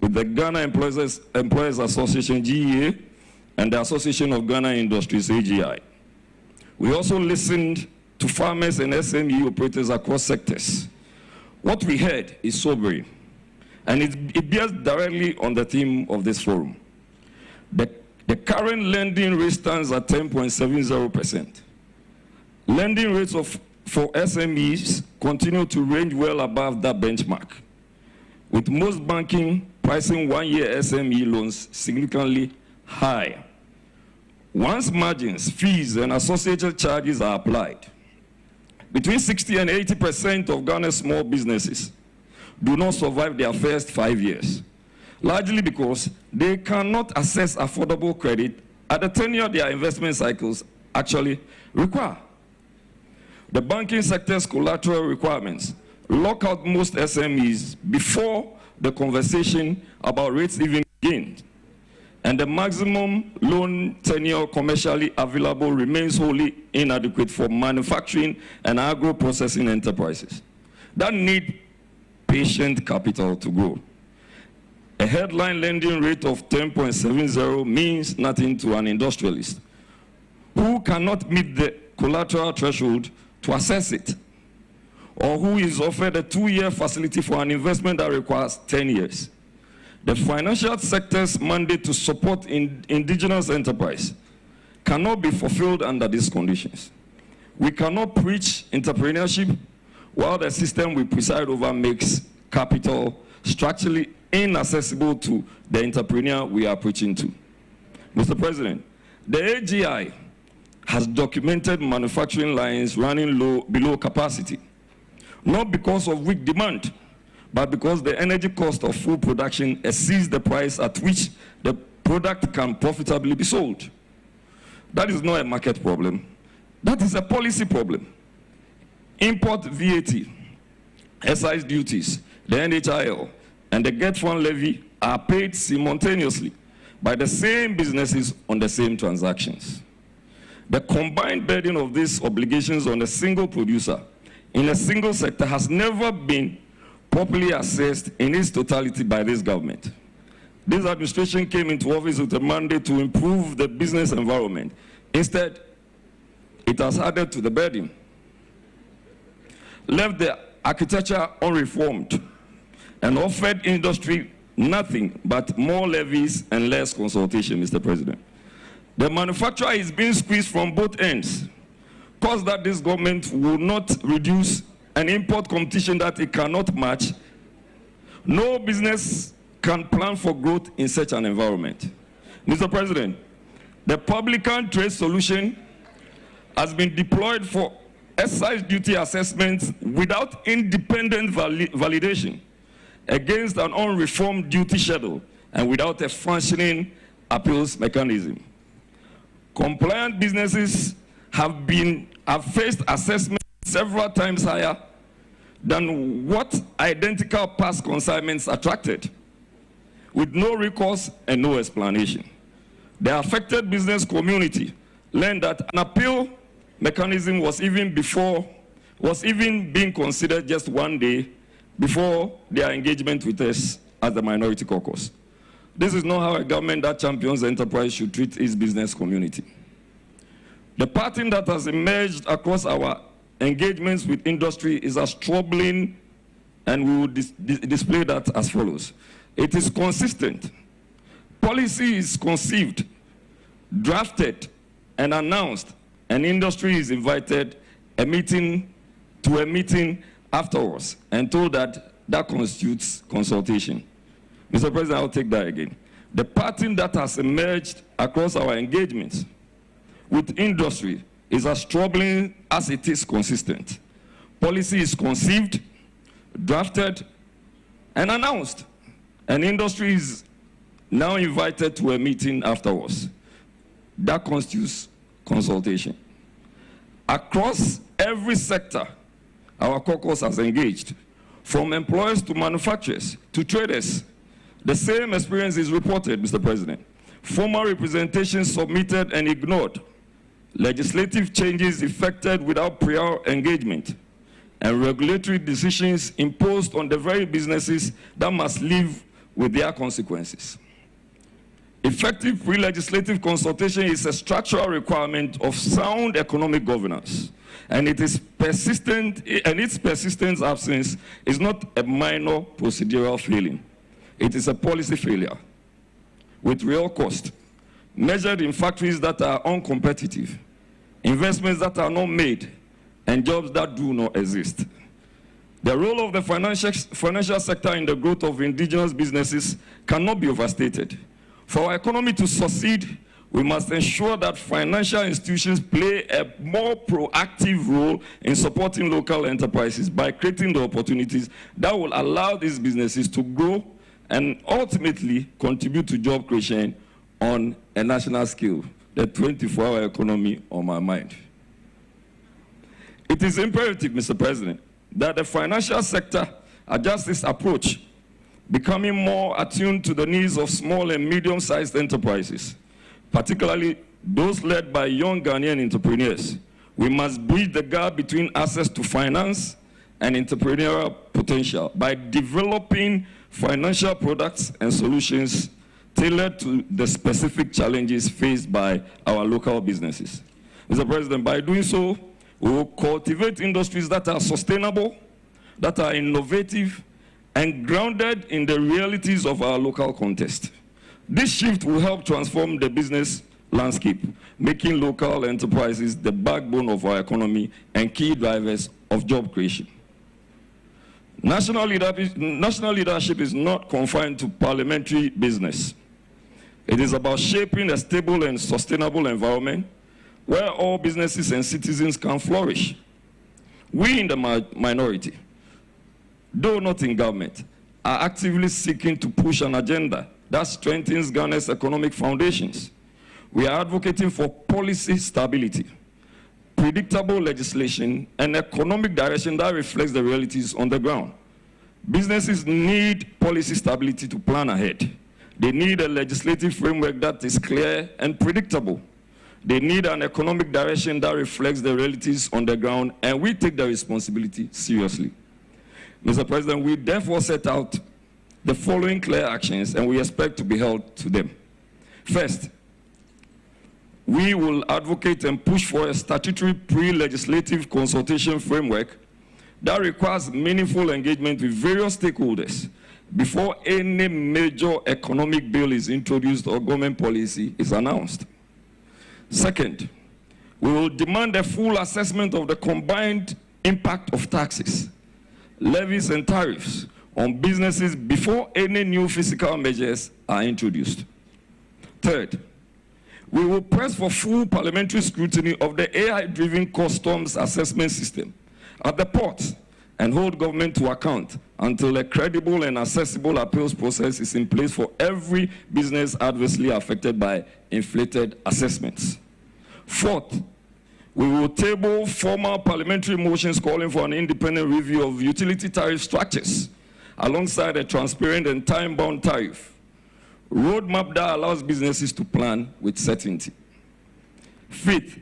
with the Ghana Employers Association, GEA, and the Association of Ghana Industries, AGI. We also listened to farmers and SME operators across sectors. What we heard is sobering, and it bears directly on the theme of this forum. The current lending rate stands at 10.70%. Lending rates for SMEs continue to range well above that benchmark, with most banking pricing one-year SME loans significantly higher. Once margins, fees, and associated charges are applied, between 60 and 80% of Ghana's small businesses do not survive their first 5 years, largely because they cannot access affordable credit at the tenure their investment cycles actually require. The banking sector's collateral requirements lock out most SMEs before the conversation about rates even begins, and the maximum loan tenure commercially available remains wholly inadequate for manufacturing and agro-processing enterprises that need patient capital to grow. A headline lending rate of 10.70 means nothing to an industrialist who cannot meet the collateral threshold to assess it, or who is offered a 2-year facility for an investment that requires 10 years. The financial sector's mandate to support indigenous enterprise cannot be fulfilled under these conditions. We cannot preach entrepreneurship while the system we preside over makes capital structurally inaccessible to the entrepreneur we are preaching to. Mr. President, the AGI has documented manufacturing lines running below capacity, not because of weak demand, but because the energy cost of food production exceeds the price at which the product can profitably be sold. That is not a market problem. That is a policy problem. Import VAT, excise duties, the NHIL, and the Get Fund levy are paid simultaneously by the same businesses on the same transactions. The combined burden of these obligations on a single producer in a single sector has never been properly assessed in its totality by this government. This administration came into office with a mandate to improve the business environment. Instead, it has added to the burden, left the architecture unreformed, and offered industry nothing but more levies and less consultation, Mr. President. The manufacturer is being squeezed from both ends, caused that this government will not reduce an import competition that it cannot match. No business can plan for growth in such an environment. Mr. President, the publican trade solution has been deployed for excise duty assessments without independent validation against an unreformed duty schedule and without a functioning appeals mechanism. Compliant businesses have faced assessments several times higher than what identical past consignments attracted, with no recourse and no explanation. The affected business community learned that an appeal mechanism was even being considered just one day before their engagement with us as the Minority Caucus. This is not how a government that champions enterprise should treat its business community. The pattern that has emerged across our engagements with industry is as troubling, and we will display that as follows. It is consistent. Policy is conceived, drafted, and announced, and industry is invited to a meeting afterwards and told that that constitutes consultation. Mr. President, I'll take that again. The pattern that has emerged across our engagements with industry is as troubling as it is consistent. Policy is conceived, drafted, and announced, and industry is now invited to a meeting afterwards. that constitutes consultation. Across every sector, our caucus has engaged, from employers to manufacturers to traders. The same experience is reported, Mr. President. Formal representations submitted and ignored, legislative changes effected without prior engagement, and regulatory decisions imposed on the very businesses that must live with their consequences. Effective pre-legislative consultation is a structural requirement of sound economic governance, and its persistent absence is not a minor procedural failing. It is a policy failure with real cost, measured in factories that are uncompetitive, investments that are not made, and jobs that do not exist. The role of the financial sector in the growth of indigenous businesses cannot be overstated. For our economy to succeed, we must ensure that financial institutions play a more proactive role in supporting local enterprises by creating the opportunities that will allow these businesses to grow and ultimately contribute to job creation on a national scale. The 24-hour economy on my mind. It is imperative, Mr. President, that the financial sector adjust its approach, becoming more attuned to the needs of small and medium-sized enterprises, particularly those led by young Ghanaian entrepreneurs. We must bridge the gap between access to finance and entrepreneurial potential by developing financial products and solutions tailored to the specific challenges faced by our local businesses. Mr. President, by doing so, we will cultivate industries that are sustainable, that are innovative, and grounded in the realities of our local context. This shift will help transform the business landscape, making local enterprises the backbone of our economy and key drivers of job creation. National leadership is not confined to parliamentary business. It is about shaping a stable and sustainable environment where all businesses and citizens can flourish. We in the minority, though not in government, are actively seeking to push an agenda that strengthens Ghana's economic foundations. We are advocating for policy stability, predictable legislation, and economic direction that reflects the realities on the ground. Businesses need policy stability to plan ahead. They need a legislative framework that is clear and predictable. They need an economic direction that reflects the realities on the ground, and we take the responsibility seriously. Mr. President, we therefore set out the following clear actions, and we expect to be held to them. First, we will advocate and push for a statutory pre-legislative consultation framework that requires meaningful engagement with various stakeholders before any major economic bill is introduced or government policy is announced. Second, we will demand a full assessment of the combined impact of taxes, levies, and tariffs on businesses before any new fiscal measures are introduced. Third, we will press for full parliamentary scrutiny of the AI-driven customs assessment system at the port and hold government to account until a credible and accessible appeals process is in place for every business adversely affected by inflated assessments. Fourth, we will table formal parliamentary motions calling for an independent review of utility tariff structures alongside a transparent and time-bound tariff roadmap that allows businesses to plan with certainty. Fifth,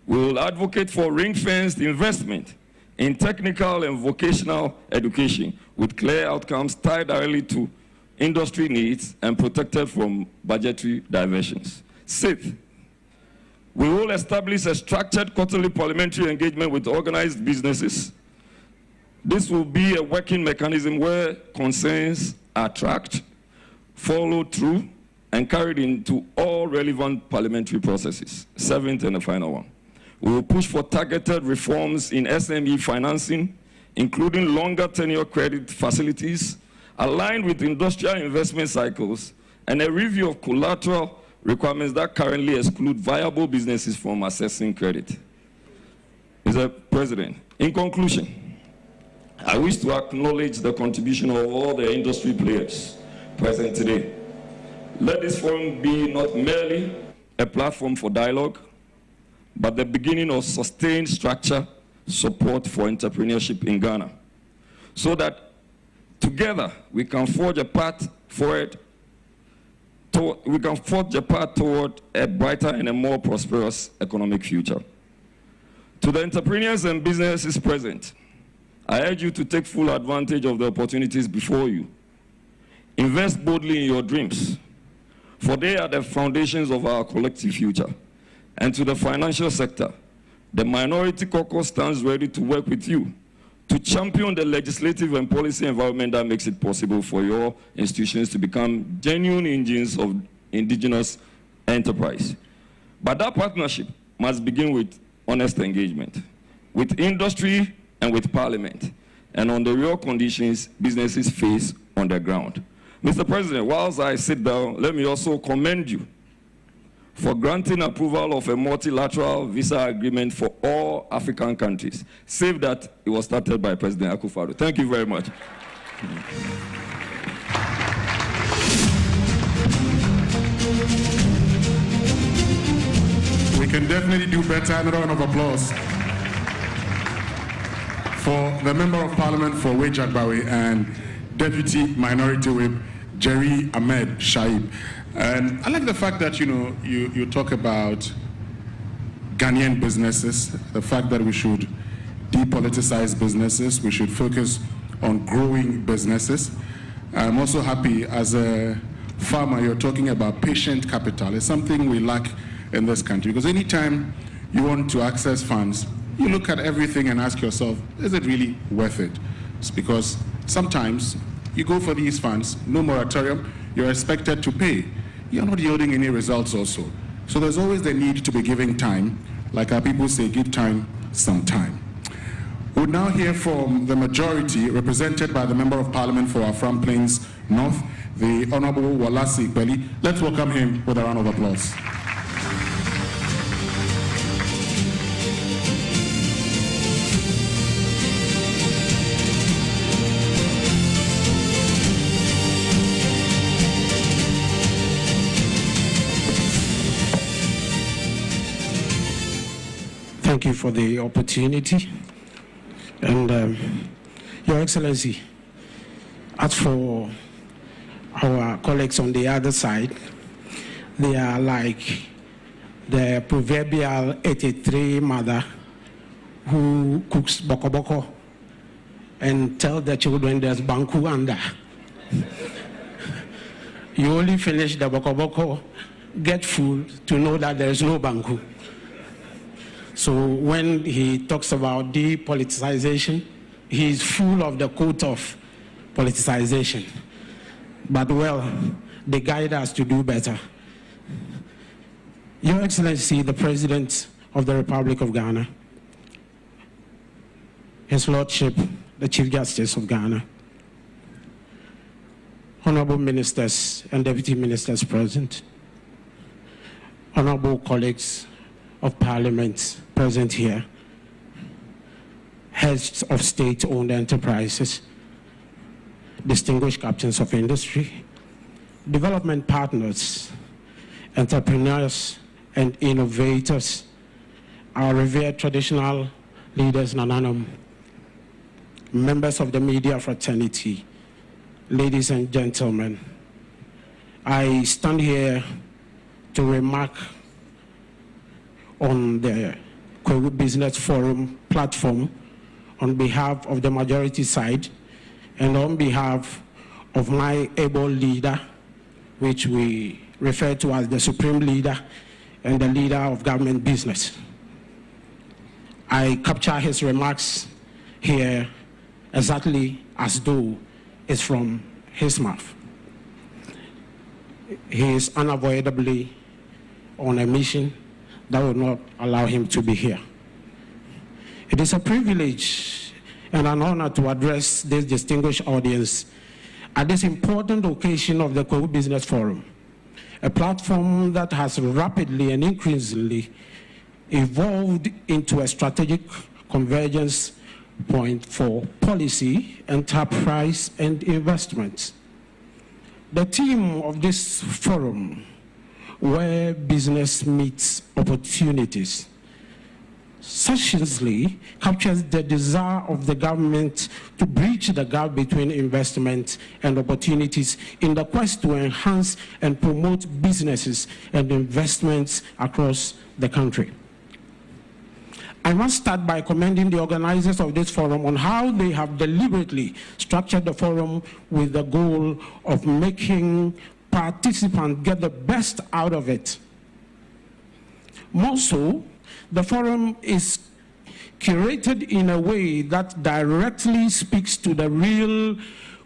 we will advocate for ring-fenced investment in technical and vocational education with clear outcomes tied directly to industry needs and protected from budgetary diversions. Sixth, we will establish a structured quarterly parliamentary engagement with organized businesses. This will be a working mechanism where concerns are tracked, followed through, and carried into all relevant parliamentary processes. Seventh and the final one. We will push for targeted reforms in SME financing, including longer tenure credit facilities, aligned with industrial investment cycles, and a review of collateral requirements that currently exclude viable businesses from accessing credit. Mr. President, in conclusion, I wish to acknowledge the contribution of all the industry players present today. Let this forum be not merely a platform for dialogue, but the beginning of sustained structure support for entrepreneurship in Ghana, so that together we can forge a path forward. We can forge a path toward a brighter and a more prosperous economic future. To the entrepreneurs and businesses present, I urge you to take full advantage of the opportunities before you. Invest boldly in your dreams, for they are the foundations of our collective future. And to the financial sector, the Minority Caucus stands ready to work with you to champion the legislative and policy environment that makes it possible for your institutions to become genuine engines of indigenous enterprise. But that partnership must begin with honest engagement, with industry and with Parliament, and on the real conditions businesses face on the ground. Mr. President, whilst I sit down, let me also commend you for granting approval of a multilateral visa agreement for all African countries, save that it was started by President Akufo-Addo. Thank you very much. We can definitely do better. Another round of applause for the Member of Parliament for Wejagbawe and Deputy Minority Whip Jerry Ahmed Shaib. And I like the fact that, you talk about Ghanaian businesses, the fact that we should depoliticize businesses, we should focus on growing businesses. I'm also happy as a farmer, you're talking about patient capital. It's something we lack in this country, because anytime you want to access funds, you look at everything and ask yourself, is it really worth it? It's because sometimes you go for these funds, no moratorium, you're expected to pay. You're not yielding any results also. So there's always the need to be giving time. Like our people say, give time some time. We'll now hear from the majority, represented by the Member of Parliament for Afram Plains North, the Honorable Walasi Belli. Let's welcome him with a round of applause. Thank you for the opportunity. And Your Excellency, as for our colleagues on the other side, they are like the proverbial 83 mother who cooks boko boko and tell the children there's banku under. You only finish the boko boko, get full to know that there's no banku. So when he talks about depoliticization, he's full of the quote of politicization. But well, they guide us to do better. Your Excellency, the President of the Republic of Ghana, His Lordship, the Chief Justice of Ghana, Honorable Ministers and Deputy Ministers present, Honorable colleagues of Parliament present here, heads of state-owned enterprises, distinguished captains of industry, development partners, entrepreneurs and innovators, our revered traditional leaders, Nananum, members of the media fraternity, ladies and gentlemen, I stand here to remark on the Kwahu Business Forum platform on behalf of the majority side and on behalf of my able leader, which we refer to as the Supreme Leader and the Leader of Government Business. I capture his remarks here exactly as though it's from his mouth. He is unavoidably on a mission that will not allow him to be here. It is a privilege and an honor to address this distinguished audience at this important occasion of the Kwahu Business Forum, a platform that has rapidly and increasingly evolved into a strategic convergence point for policy, enterprise, and investment. The theme of this forum where business meets opportunities. Succinctly captures the desire of the government to bridge the gap between investment and opportunities in the quest to enhance and promote businesses and investments across the country. I must start by commending the organizers of this forum on how they have deliberately structured the forum with the goal of making participants get the best out of it. More so, the forum is curated in a way that directly speaks to the real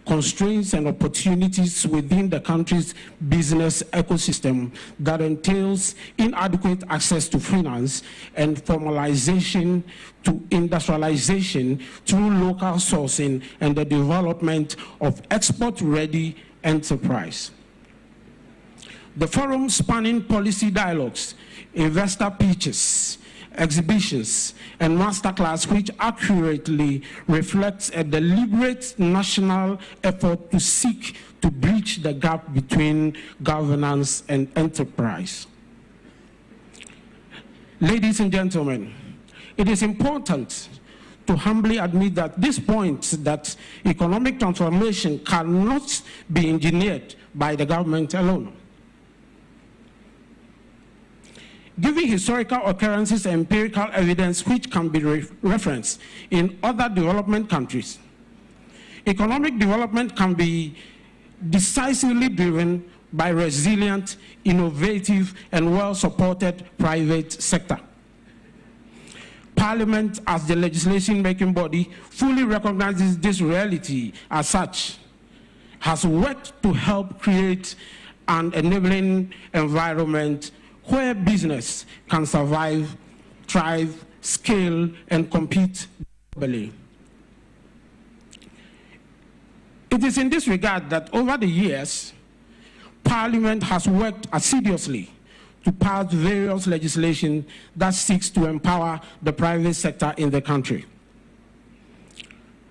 constraints and opportunities within the country's business ecosystem that entails inadequate access to finance and formalization to industrialization through local sourcing and the development of export-ready enterprise. The forum spanning policy dialogues, investor pitches, exhibitions, and masterclass, which accurately reflects a deliberate national effort to seek to bridge the gap between governance and enterprise. Ladies and gentlemen, it is important to humbly admit that this point that economic transformation cannot be engineered by the government alone. Given historical occurrences and empirical evidence which can be referenced in other development countries, economic development can be decisively driven by resilient, innovative, and well-supported private sector. Parliament, as the legislation-making body, fully recognizes this reality as such, has worked to help create an enabling environment where business can survive, thrive, scale, and compete globally. It is in this regard that over the years, Parliament has worked assiduously to pass various legislation that seeks to empower the private sector in the country.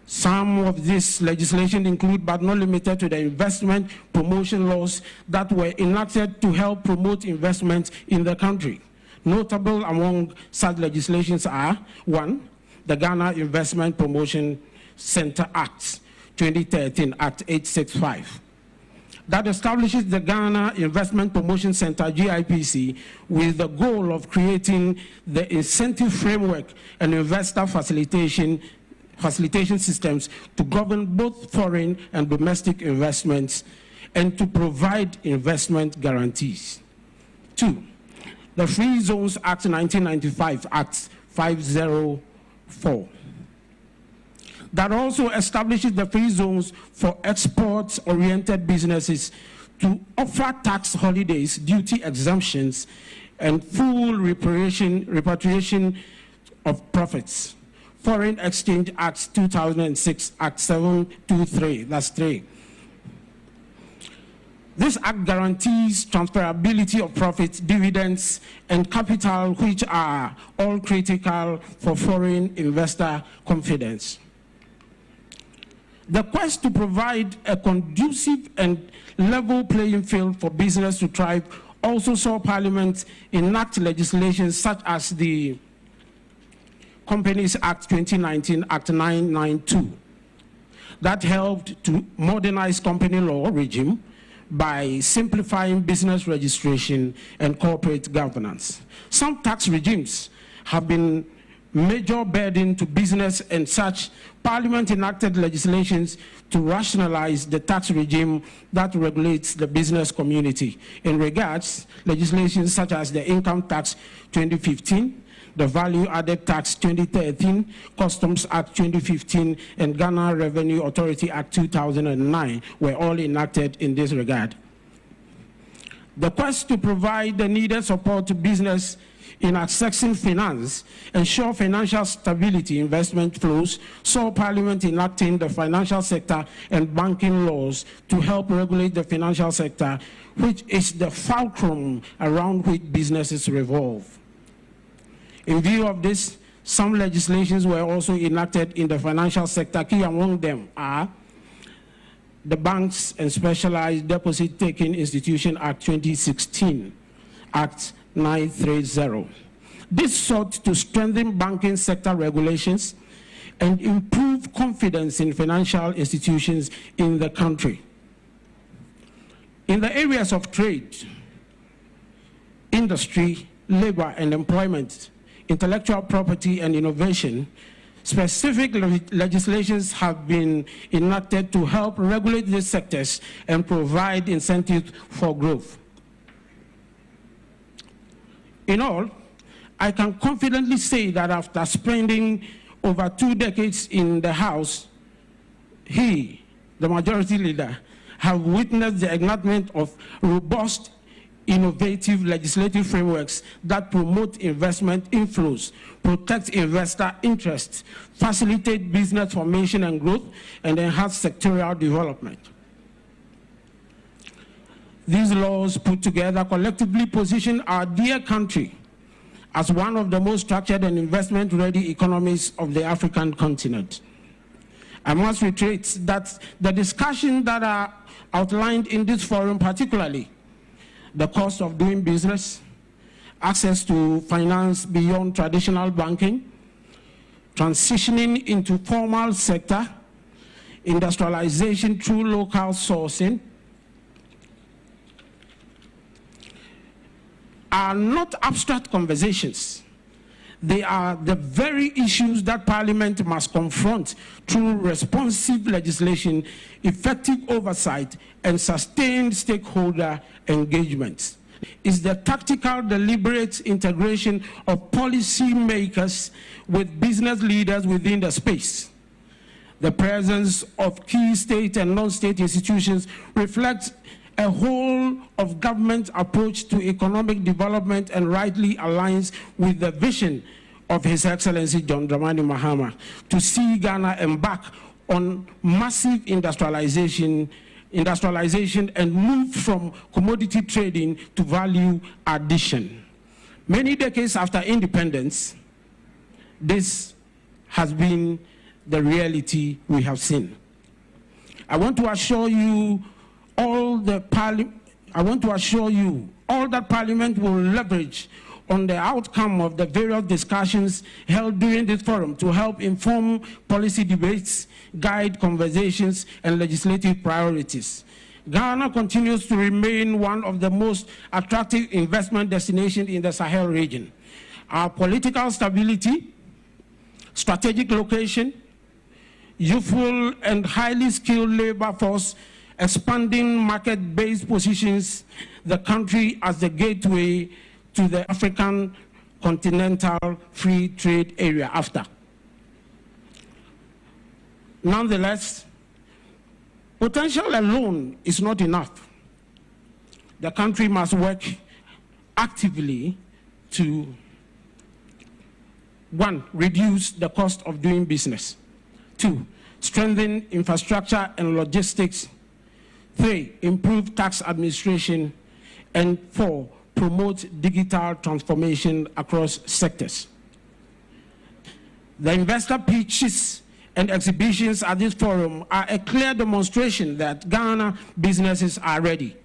Some of this legislation include, but not limited to, the investment promotion laws that were enacted to help promote investment in the country. Notable among such legislations are: 1, the Ghana Investment Promotion Center Act, 2013, Act 865. That establishes the Ghana Investment Promotion Center, GIPC, with the goal of creating the incentive framework and investor facilitation systems to govern both foreign and domestic investments and to provide investment guarantees. 2, the Free Zones Act 1995, Act 504. That also establishes the free zones for exports-oriented businesses to offer tax holidays, duty exemptions, and full repatriation of profits. Foreign Exchange Act 2006, Act 723, that's 3. This act guarantees transferability of profits, dividends, and capital, which are all critical for foreign investor confidence. The quest to provide a conducive and level playing field for business to thrive also saw Parliament enact legislation such as the Companies Act 2019, Act 992, that helped to modernize company law regime by simplifying business registration and corporate governance. Some tax regimes have been major burden to business, and such Parliament enacted legislations to rationalize the tax regime that regulates the business community. In regards, legislations such as the Income Tax 2015, the Value Added Tax 2013, Customs Act 2015, and Ghana Revenue Authority Act 2009 were all enacted in this regard. The quest to provide the needed support to business in accessing finance, ensure financial stability, investment flows, saw Parliament enacting the financial sector and banking laws to help regulate the financial sector, which is the fulcrum around which businesses revolve. In view of this, some legislations were also enacted in the financial sector. Key among them are the Banks and Specialized Deposit Taking Institution Act 2016, Act 930. This sought to strengthen banking sector regulations and improve confidence in financial institutions in the country. In the areas of trade, industry, labor and employment, intellectual property and innovation, specific legislations have been enacted to help regulate these sectors and provide incentives for growth. In all, I can confidently say that after spending over 2 decades in the House, he, the majority leader, have witnessed the enactment of robust, innovative legislative frameworks that promote investment inflows, protect investor interests, facilitate business formation and growth, and enhance sectorial development. These laws put together collectively position our dear country as one of the most structured and investment-ready economies of the African continent. I must reiterate that the discussions that are outlined in this forum, particularly the cost of doing business, access to finance beyond traditional banking, transitioning into formal sector, industrialization through local sourcing, are not abstract conversations. They are the very issues that Parliament must confront through responsive legislation, effective oversight, and sustained stakeholder engagement. It's the tactical, deliberate integration of policy makers with business leaders within the space. The presence of key state and non-state institutions reflects a whole of government approach to economic development and rightly aligns with the vision of His Excellency John Dramani Mahama to see Ghana embark on massive industrialization and move from commodity trading to value addition. Many decades after independence, this has been the reality we have seen. I want to assure you all that Parliament will leverage on the outcome of the various discussions held during this forum to help inform policy debates, guide conversations, and legislative priorities. Ghana continues to remain one of the most attractive investment destinations in the Sahel region. Our political stability, strategic location, youthful and highly skilled labor force, expanding market-based positions the country as the gateway to the African continental free trade area after. Nonetheless, potential alone is not enough. The country must work actively to, 1, reduce the cost of doing business, 2, strengthen infrastructure and logistics, 3, improve tax administration, and 4, promote digital transformation across sectors. The investor pitches and exhibitions at this forum are a clear demonstration that Ghana businesses are ready.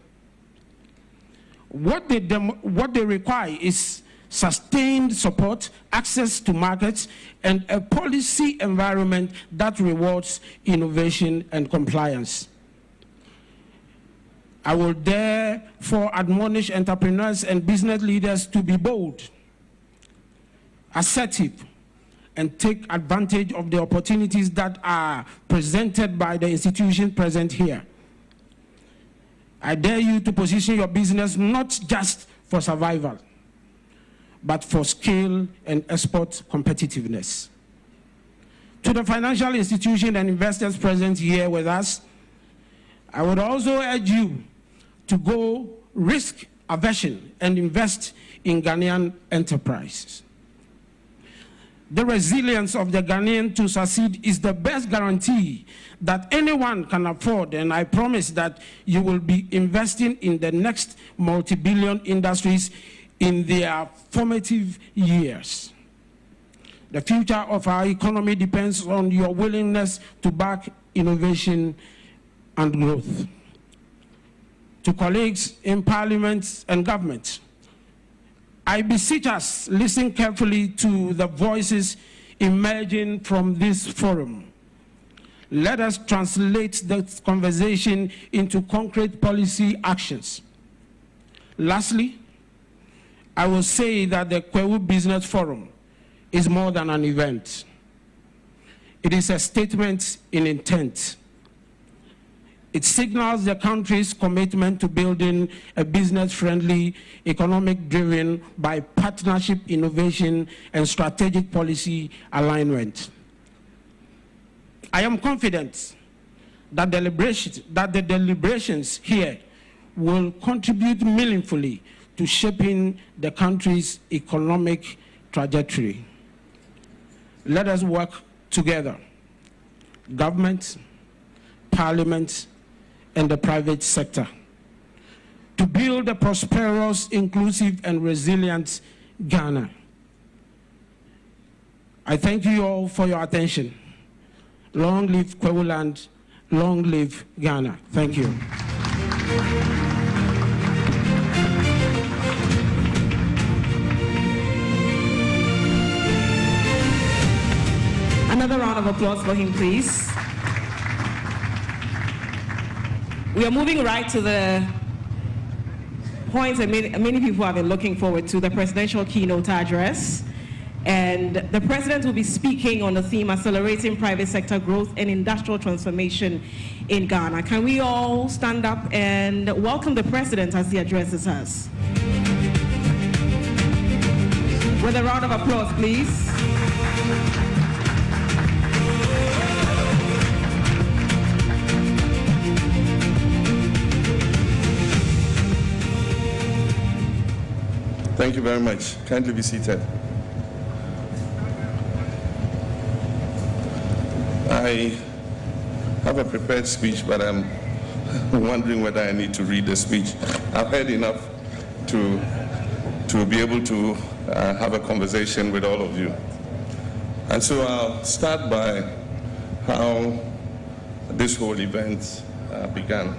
What they require is sustained support, access to markets, and a policy environment that rewards innovation and compliance. I will therefore admonish entrepreneurs and business leaders to be bold, assertive, and take advantage of the opportunities that are presented by the institutions present here. I dare you to position your business not just for survival, but for scale and export competitiveness. To the financial institutions and investors present here with us, I would also urge you to go risk aversion and invest in Ghanaian enterprises. The resilience of the Ghanaian to succeed is the best guarantee that anyone can afford, and I promise that you will be investing in the next multi-billion industries in their formative years. The future of our economy depends on your willingness to back innovation and growth. To colleagues in Parliament and government, I beseech us, listen carefully to the voices emerging from this forum. Let us translate this conversation into concrete policy actions. Lastly, I will say that the Kwahu Business Forum is more than an event. It is a statement in intent. It signals the country's commitment to building a business-friendly, economic-driven by partnership, innovation, and strategic policy alignment. I am confident that the deliberations here will contribute meaningfully to shaping the country's economic trajectory. Let us work together, government, parliament, and the private sector, to build a prosperous, inclusive, and resilient Ghana. I thank you all for your attention. Long live Kwahu land, long live Ghana. Thank you. Another round of applause for him, please. We are moving right to the points that many people have been looking forward to, the presidential keynote address. And the president will be speaking on the theme, accelerating private sector growth and industrial transformation in Ghana. Can we all stand up and welcome the president as he addresses us? With a round of applause, please. Thank you very much. Kindly be seated. I have a prepared speech, but I'm wondering whether I need to read the speech. I've heard enough to be able to have a conversation with all of you. And so I'll start by how this whole event began.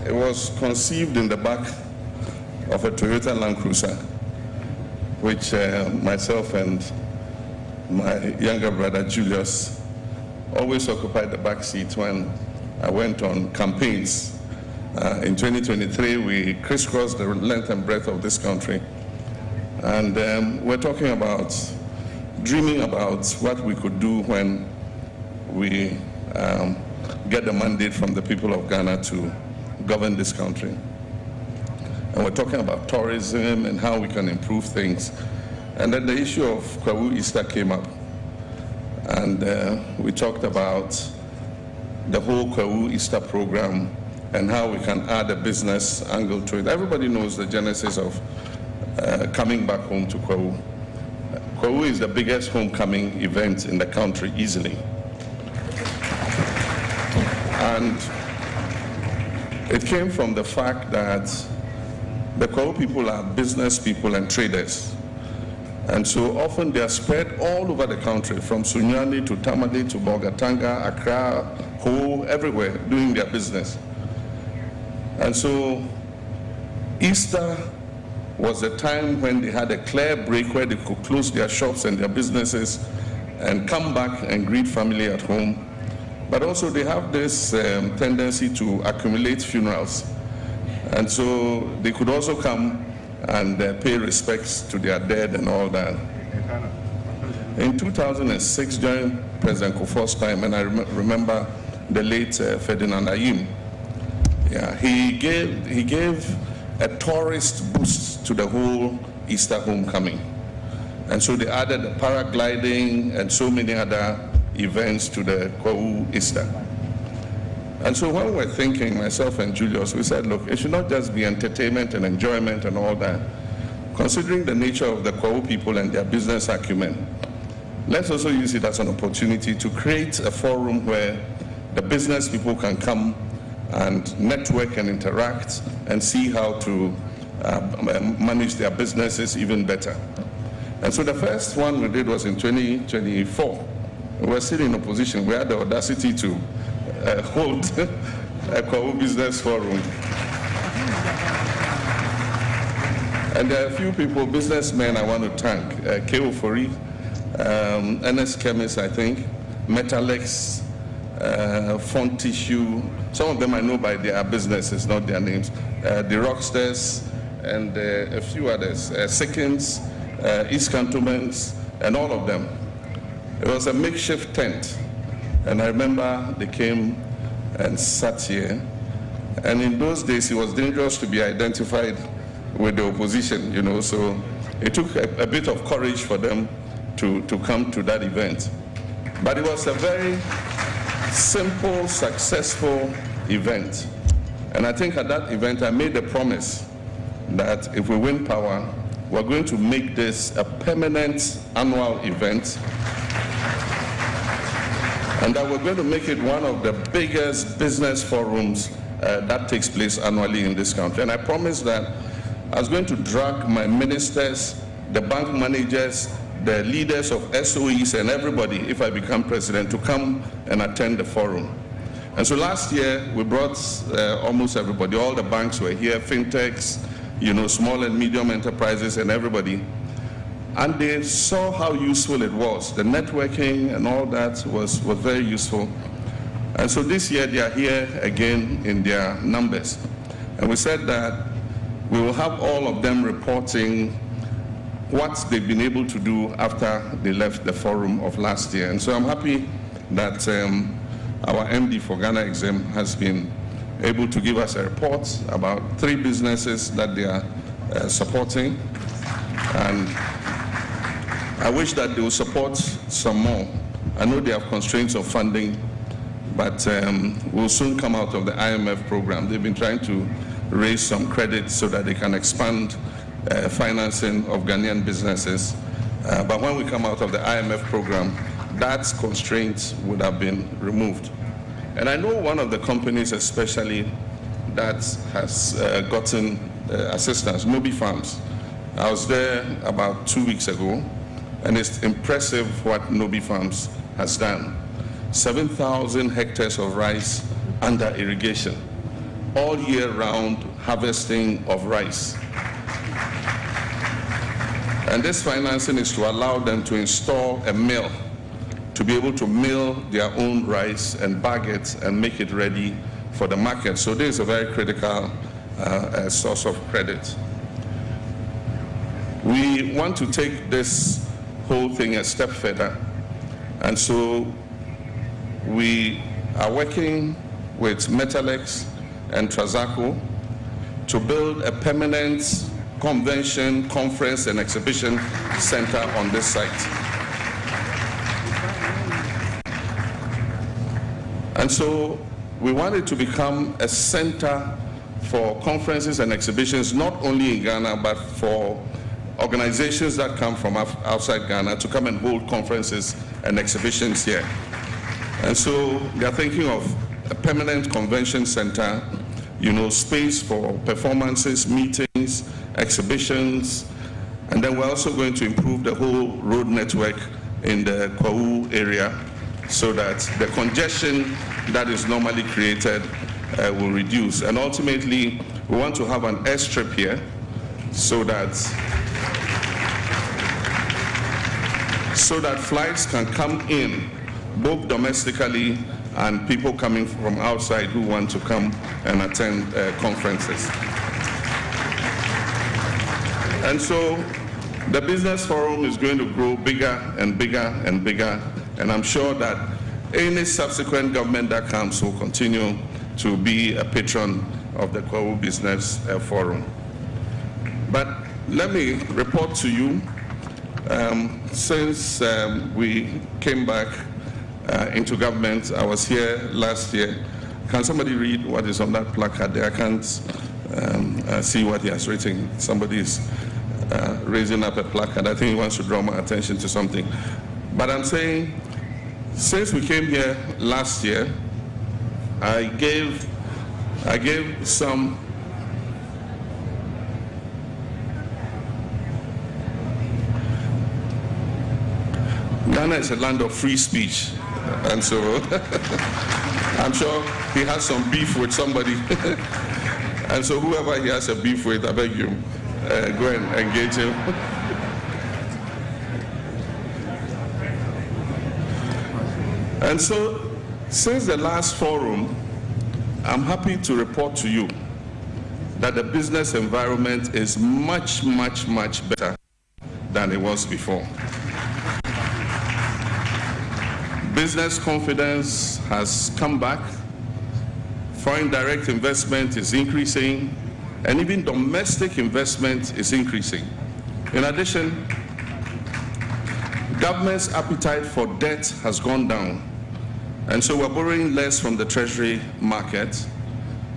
It was conceived in the back of a Toyota Land Cruiser, which myself and my younger brother Julius always occupied the back seat when I went on campaigns. In 2023, we crisscrossed the length and breadth of this country. And we're talking about, dreaming about what we could do when we get the mandate from the people of Ghana to govern this country. And we're talking about tourism and how we can improve things. And then the issue of Kwahu Easter came up. And we talked about the whole Kwahu Easter program and how we can add a business angle to it. Everybody knows the genesis of coming back home to Kwahu. Kwahu is the biggest homecoming event in the country, easily. And it came from the fact that the Kwahu people are business people and traders. And so often they are spread all over the country, from Sunyani to Tamale to Bolgatanga, Accra, Ho, everywhere, doing their business. And so Easter was the time when they had a clear break where they could close their shops and their businesses and come back and greet family at home. But also they have this tendency to accumulate funerals. And so they could also come and pay respects to their dead and all that. In 2006, during President Kufuor's time, and I remember the late Ferdinand Ayim, he gave a tourist boost to the whole Easter homecoming. And so they added the paragliding and so many other events to the Kwahu Easter. And so when we're thinking, myself and Julius, we said, look, it should not just be entertainment and enjoyment and all that. Considering the nature of the Kwahu people and their business acumen, let's also use it as an opportunity to create a forum where the business people can come and network and interact and see how to manage their businesses even better. And so the first one we did was in 2024. We were still in opposition. We had the audacity to hold a Kwahu Business Forum. And there are a few people, businessmen, I want to thank. Kwahu Fori, NS Chemist, I think, Metalex, Font Tissue. Some of them I know by their businesses, not their names. The Rockstars and a few others. Sickens, East Cantonments, and all of them. It was a makeshift tent. And I remember they came and sat here. And in those days, it was dangerous to be identified with the opposition, you know, so it took a bit of courage for them to come to that event. But it was a very simple, successful event. And I think at that event, I made a promise that if we win power, we're going to make this a permanent annual event, and that we're going to make it one of the biggest business forums that takes place annually in this country. And I promised that I was going to drag my ministers, the bank managers, the leaders of SOEs and everybody, if I become president, to come and attend the forum. And so last year, we brought almost everybody. All the banks were here, fintechs, you know, small and medium enterprises and everybody. And they saw how useful it was. The networking and all that was very useful. And so this year, they are here again in their numbers. And we said that we will have all of them reporting what they've been able to do after they left the forum of last year. And so I'm happy that our MD for Ghana Exim has been able to give us a report about 3 businesses that they are supporting. And I wish that they will support some more. I know they have constraints of funding, but we'll soon come out of the IMF program. They've been trying to raise some credit so that they can expand financing of Ghanaian businesses. But when we come out of the IMF program, that constraint would have been removed. And I know one of the companies especially that has gotten assistance, Nobi Farms. I was there about 2 weeks ago, and it's impressive what Nobi Farms has done. 7,000 hectares of rice under irrigation, all year round harvesting of rice. And this financing is to allow them to install a mill to be able to mill their own rice and bag it and make it ready for the market. So this is a very critical source of credit. We want to take this whole thing a step further. And so we are working with Metalex and Trazaco to build a permanent convention, conference, and exhibition center on this site. And so we want it to become a center for conferences and exhibitions, not only in Ghana, but for organizations that come from outside Ghana to come and hold conferences and exhibitions here. And so they're thinking of a permanent convention center, you know, space for performances, meetings, exhibitions, and then we're also going to improve the whole road network in the Kwahu area so that the congestion that is normally created will reduce. And ultimately, we want to have an airstrip here so that flights can come in, both domestically and people coming from outside who want to come and attend conferences. And so the business forum is going to grow bigger and bigger and bigger, and I'm sure that any subsequent government that comes will continue to be a patron of the Kwahu Business Forum. But let me report to you, since we came back into government, I was here last year. Can somebody read what is on that placard there? I can't see what he has written. Somebody is raising up a placard. I think he wants to draw my attention to something. But I'm saying, since we came here last year, I gave some Ghana is a land of free speech, and so I'm sure he has some beef with somebody. And so whoever he has a beef with, I beg you, go and engage him. And so, since the last forum, I'm happy to report to you that the business environment is much, much, much better than it was before. Business confidence has come back, foreign direct investment is increasing, and even domestic investment is increasing. In addition, government's appetite for debt has gone down, and so we're borrowing less from the treasury market,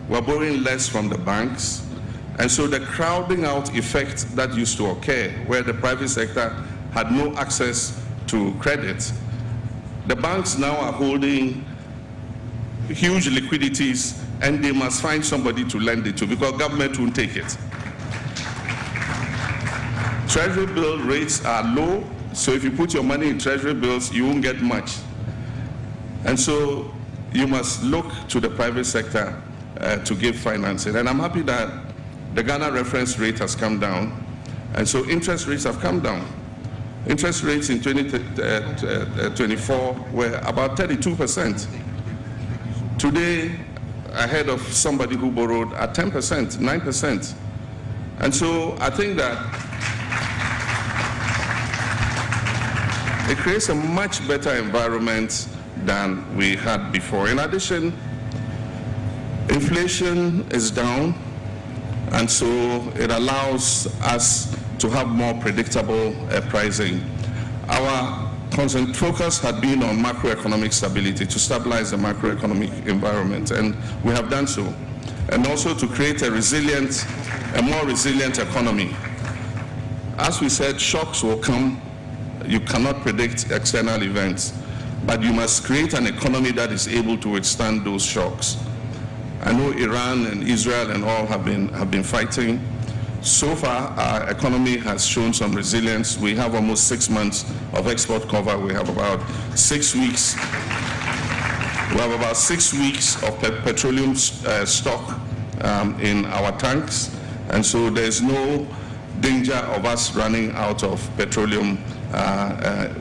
we're borrowing less from the banks, and so the crowding out effect that used to occur, where the private sector had no access to credit, the banks now are holding huge liquidities, and they must find somebody to lend it to because government won't take it. Treasury bill rates are low, so if you put your money in treasury bills, you won't get much. And so you must look to the private sector to give financing. And I'm happy that the Ghana reference rate has come down, and so interest rates have come down. Interest rates in 2024 were about 32%. Today, I heard of somebody who borrowed at 10%, 9%. And so I think that it creates a much better environment than we had before. In addition, inflation is down, and so it allows us to have more predictable pricing. Our constant focus had been on macroeconomic stability, to stabilize the macroeconomic environment, and we have done so. And also to create a more resilient economy. As we said, shocks will come. You cannot predict external events, but you must create an economy that is able to withstand those shocks. I know Iran and Israel and all have been fighting. So far, our economy has shown some resilience. We have almost 6 months of export cover. We have about 6 weeks. We have about 6 weeks of petroleum stock in our tanks, and so there's no danger of us running out of petroleum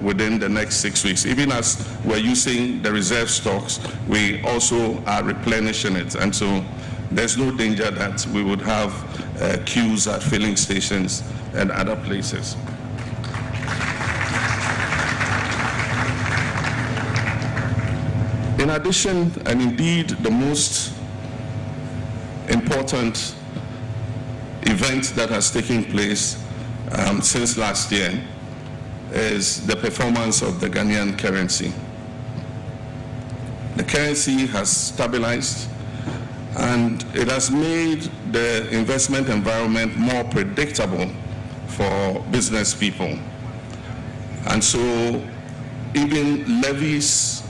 within the next 6 weeks. Even as we're using the reserve stocks, we also are replenishing it, and so there's no danger that we would have queues at filling stations and other places. In addition, and indeed the most important event that has taken place since last year is the performance of the Ghanaian currency. The currency has stabilized, and it has made the investment environment more predictable for business people. And so even levies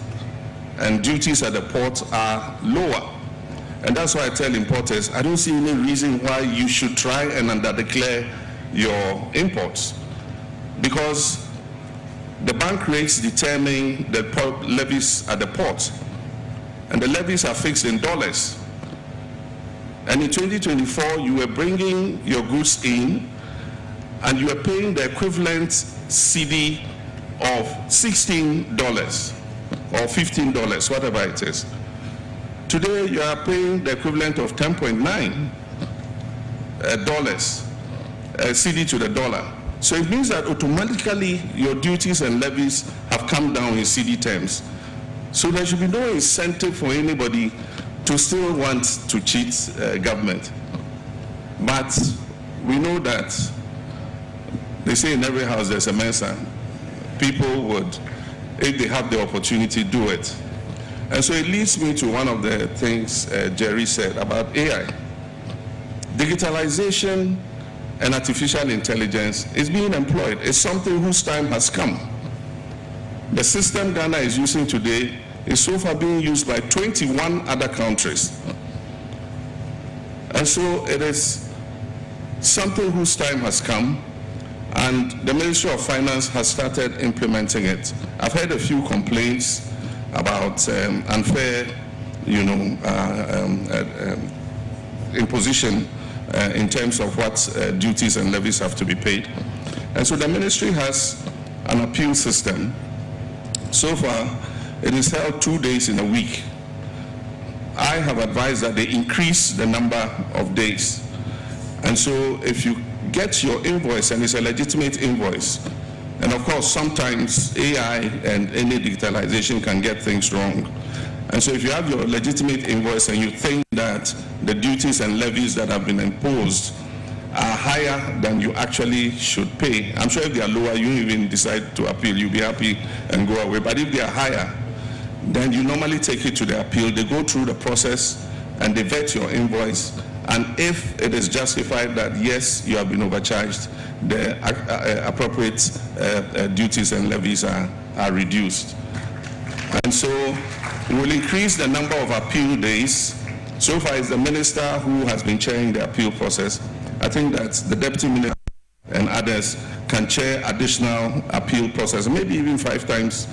and duties at the port are lower. And that's why I tell importers, I don't see any reason why you should try and underdeclare your imports, because the bank rates determine the levies at the port, and the levies are fixed in dollars. And in 2024, you were bringing your goods in, and you were paying the equivalent CD of $16 or $15, whatever it is. Today, you are paying the equivalent of $10.9 CD to the dollar. So it means that automatically your duties and levies have come down in CD terms. So there should be no incentive for anybody to still want to cheat government. But we know that they say in every house there's a Mensa. People would, if they have the opportunity, do it. And so it leads me to one of the things Jerry said about AI. Digitalization and artificial intelligence is being employed. It's something whose time has come. The system Ghana is using today is so far being used by 21 other countries. And so it is something whose time has come, and the Ministry of Finance has started implementing it. I've heard a few complaints about unfair, imposition in terms of what duties and levies have to be paid. And so the ministry has an appeal system. So far, it is held 2 days in a week. I have advised that they increase the number of days. And so if you get your invoice and it's a legitimate invoice, and of course sometimes AI and any digitalization can get things wrong. And so if you have your legitimate invoice and you think that the duties and levies that have been imposed are higher than you actually should pay, I'm sure if they are lower, you even decide to appeal, you'll be happy and go away. But if they are higher, then you normally take it to the appeal. They go through the process and they vet your invoice. And if it is justified that, yes, you have been overcharged, the appropriate duties and levies are reduced. And so we'll increase the number of appeal days. So far, it's the minister who has been chairing the appeal process. I think that the deputy minister and others can chair additional appeal process, maybe even 5 times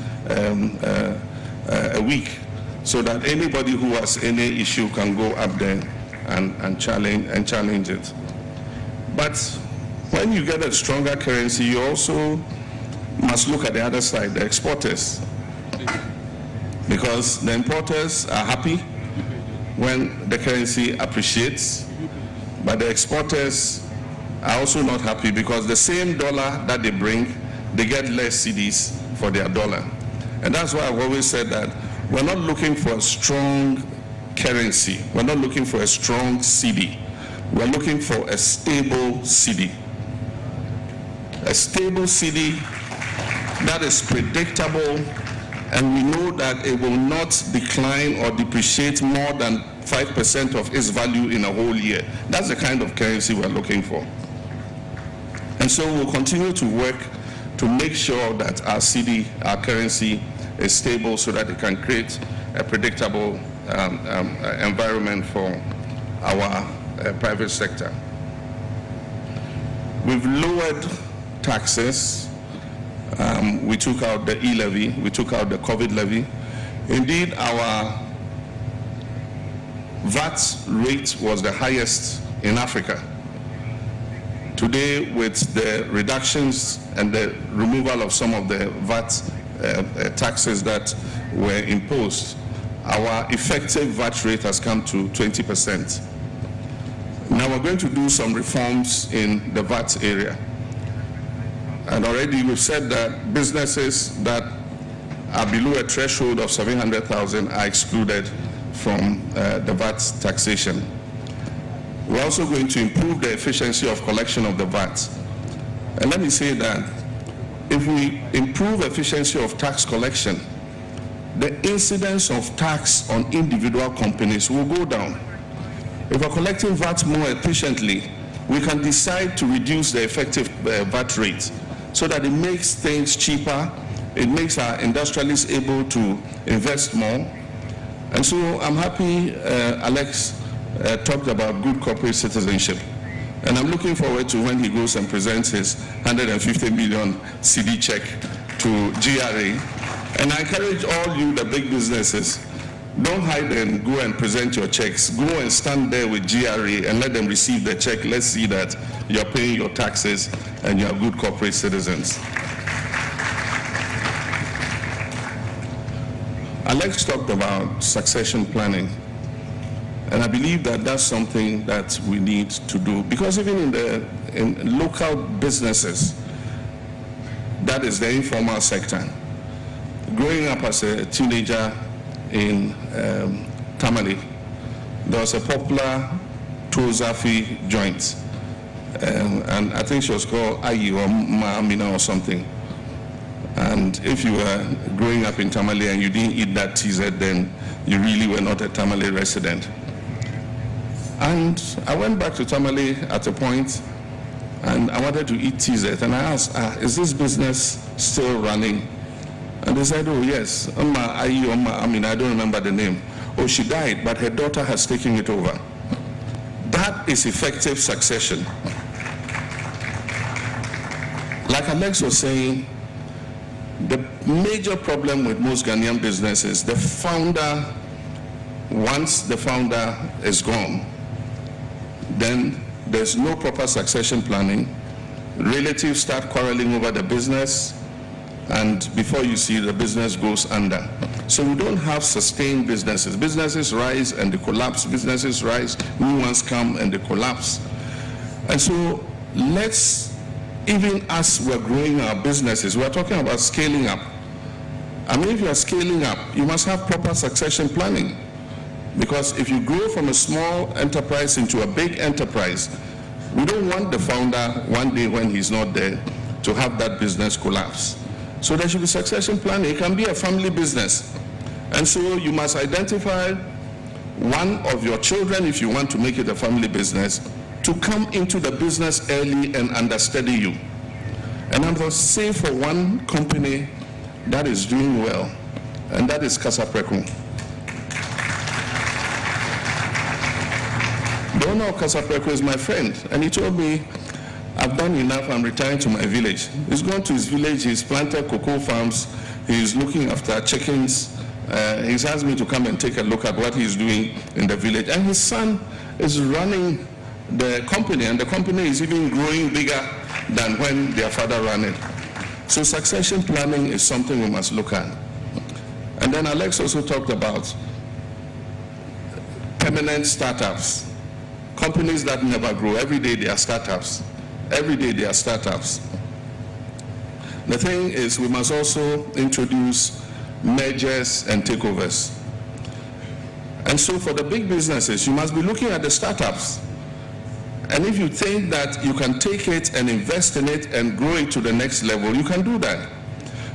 a week, so that anybody who has any issue can go up there and challenge it. But when you get a stronger currency, you also must look at the other side, the exporters. Because the importers are happy when the currency appreciates, but the exporters are also not happy because the same dollar that they bring, they get less cedis for their dollar. And that's why I've always said that we're not looking for a strong currency. We're not looking for a strong cedi. We're looking for a stable cedi. A stable cedi that is predictable, and we know that it will not decline or depreciate more than 5% of its value in a whole year. That's the kind of currency we're looking for. And so we'll continue to work to make sure that our cedi, our currency, is stable so that it can create a predictable environment for our private sector. We've lowered taxes. We took out the e-levy, we took out the COVID levy. Indeed, our VAT rate was the highest in Africa. Today, with the reductions and the removal of some of the VAT taxes that were imposed, our effective VAT rate has come to 20%. Now we're going to do some reforms in the VAT area. And already we've said that businesses that are below a threshold of 700,000 are excluded from the VAT taxation. We're also going to improve the efficiency of collection of the VAT. And let me say that if we improve efficiency of tax collection, the incidence of tax on individual companies will go down. If we're collecting VAT more efficiently, we can decide to reduce the effective VAT rate so that it makes things cheaper, it makes our industrialists able to invest more. And so I'm happy Alex talked about good corporate citizenship. And I'm looking forward to when he goes and presents his 150 million CD check to GRA. And I encourage all you, the big businesses, don't hide and go and present your checks. Go and stand there with GRA and let them receive the check. Let's see that you're paying your taxes and you're good corporate citizens. Alex talked about succession planning. And I believe that that's something that we need to do, because even in local businesses, that is the informal sector. Growing up as a teenager in Tamale, there was a popular Tozafi joint, and I think she was called Ayi or Ma'amina or something. And if you were growing up in Tamale and you didn't eat that TZ, then you really were not a Tamale resident. And I went back to Tamale at a point, and I wanted to eat TZ, and I asked, is this business still running? And they said, oh yes, I don't remember the name. Oh, she died, but her daughter has taken it over. That is effective succession. Like Alex was saying, the major problem with most Ghanaian businesses, the founder, once the founder is gone, then there's no proper succession planning. Relatives start quarreling over the business, and before you see, the business goes under. So we don't have sustained businesses. Businesses rise and they collapse. Businesses rise, new ones come and they collapse. And so let's, even as we're growing our businesses, we're talking about scaling up. I mean, if you're scaling up, you must have proper succession planning. Because if you grow from a small enterprise into a big enterprise, we don't want the founder one day when he's not there to have that business collapse. So there should be succession planning. It can be a family business. And so you must identify one of your children, if you want to make it a family business, to come into the business early and understudy you. And I'm going to say for one company that is doing well, and that is Kasapreko. The owner of Kasapreko is my friend, and he told me, I've done enough, I'm retiring to my village. He's gone to his village, he's planted cocoa farms, he's looking after chickens. He's asked me to come and take a look at what he's doing in the village. And his son is running the company, and the company is even growing bigger than when their father ran it. So succession planning is something we must look at. And then Alex also talked about permanent startups. Companies that never grow. Every day they are startups. Every day they are startups. The thing is, we must also introduce mergers and takeovers. And so for the big businesses, you must be looking at the startups. And if you think that you can take it and invest in it and grow it to the next level, you can do that.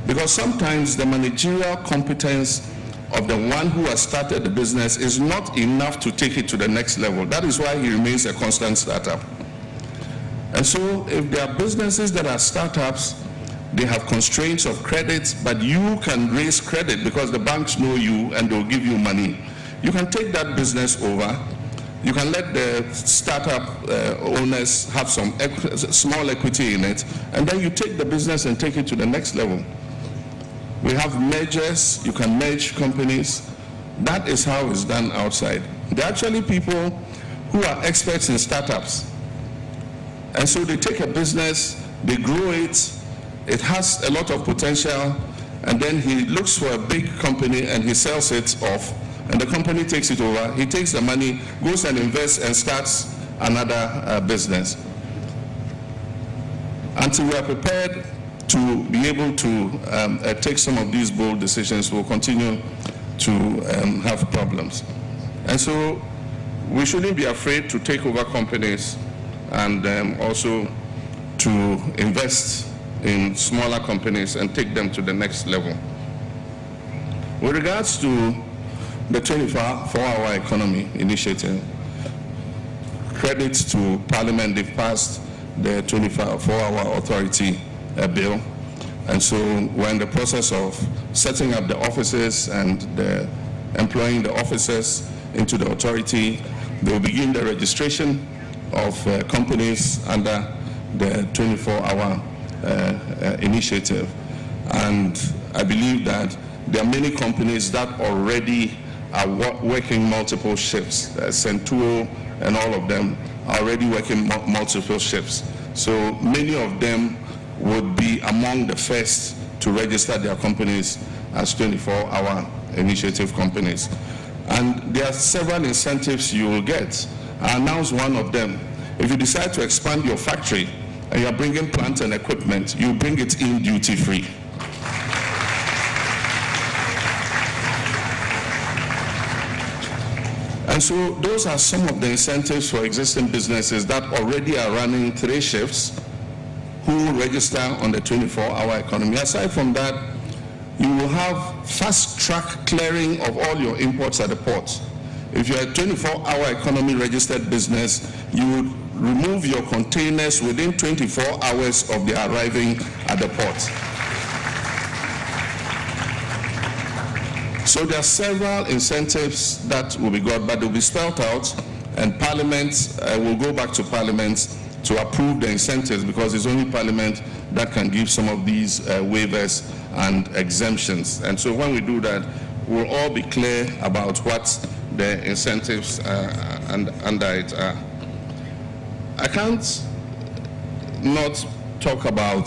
Because sometimes the managerial competence of the one who has started the business is not enough to take it to the next level. That is why he remains a constant startup. And so if there are businesses that are startups, they have constraints of credit, but you can raise credit because the banks know you and they'll give you money. You can take that business over. You can let the startup owners have some small equity in it, and then you take the business and take it to the next level. We have mergers. You can merge companies. That is how it's done outside. There are actually people who are experts in startups. And so they take a business, they grow it, it has a lot of potential, and then he looks for a big company and he sells it off, and the company takes it over. He takes the money, goes and invests and starts another business. Until we are prepared to be able to take some of these bold decisions, we'll continue to have problems. And so we shouldn't be afraid to take over companies and also to invest in smaller companies and take them to the next level. With regards to the 24-hour economy initiative, credits to Parliament, they've passed the 24-hour authority bill. And so we're in the process of setting up the offices and employing the officers into the authority. They'll begin the registration of companies under the 24-hour initiative. And I believe that there are many companies that already are working multiple shifts. Centuo and all of them are already working multiple shifts. So many of them would be among the first to register their companies as 24-hour initiative companies. And there are several incentives you will get. I announced one of them. If you decide to expand your factory and you're bringing plant and equipment, you bring it in duty-free. And so those are some of the incentives for existing businesses that already are running 3 shifts who register on the 24-hour economy. Aside from that, you will have fast-track clearing of all your imports at the port. If you're a 24-hour economy registered business, you would remove your containers within 24 hours of their arriving at the port. So there are several incentives that will be got, but they'll be spelled out, and Parliament will go back to Parliament to approve the incentives, because it's only Parliament that can give some of these waivers and exemptions. And so when we do that, we'll all be clear about what the incentives under it are. I can't not talk about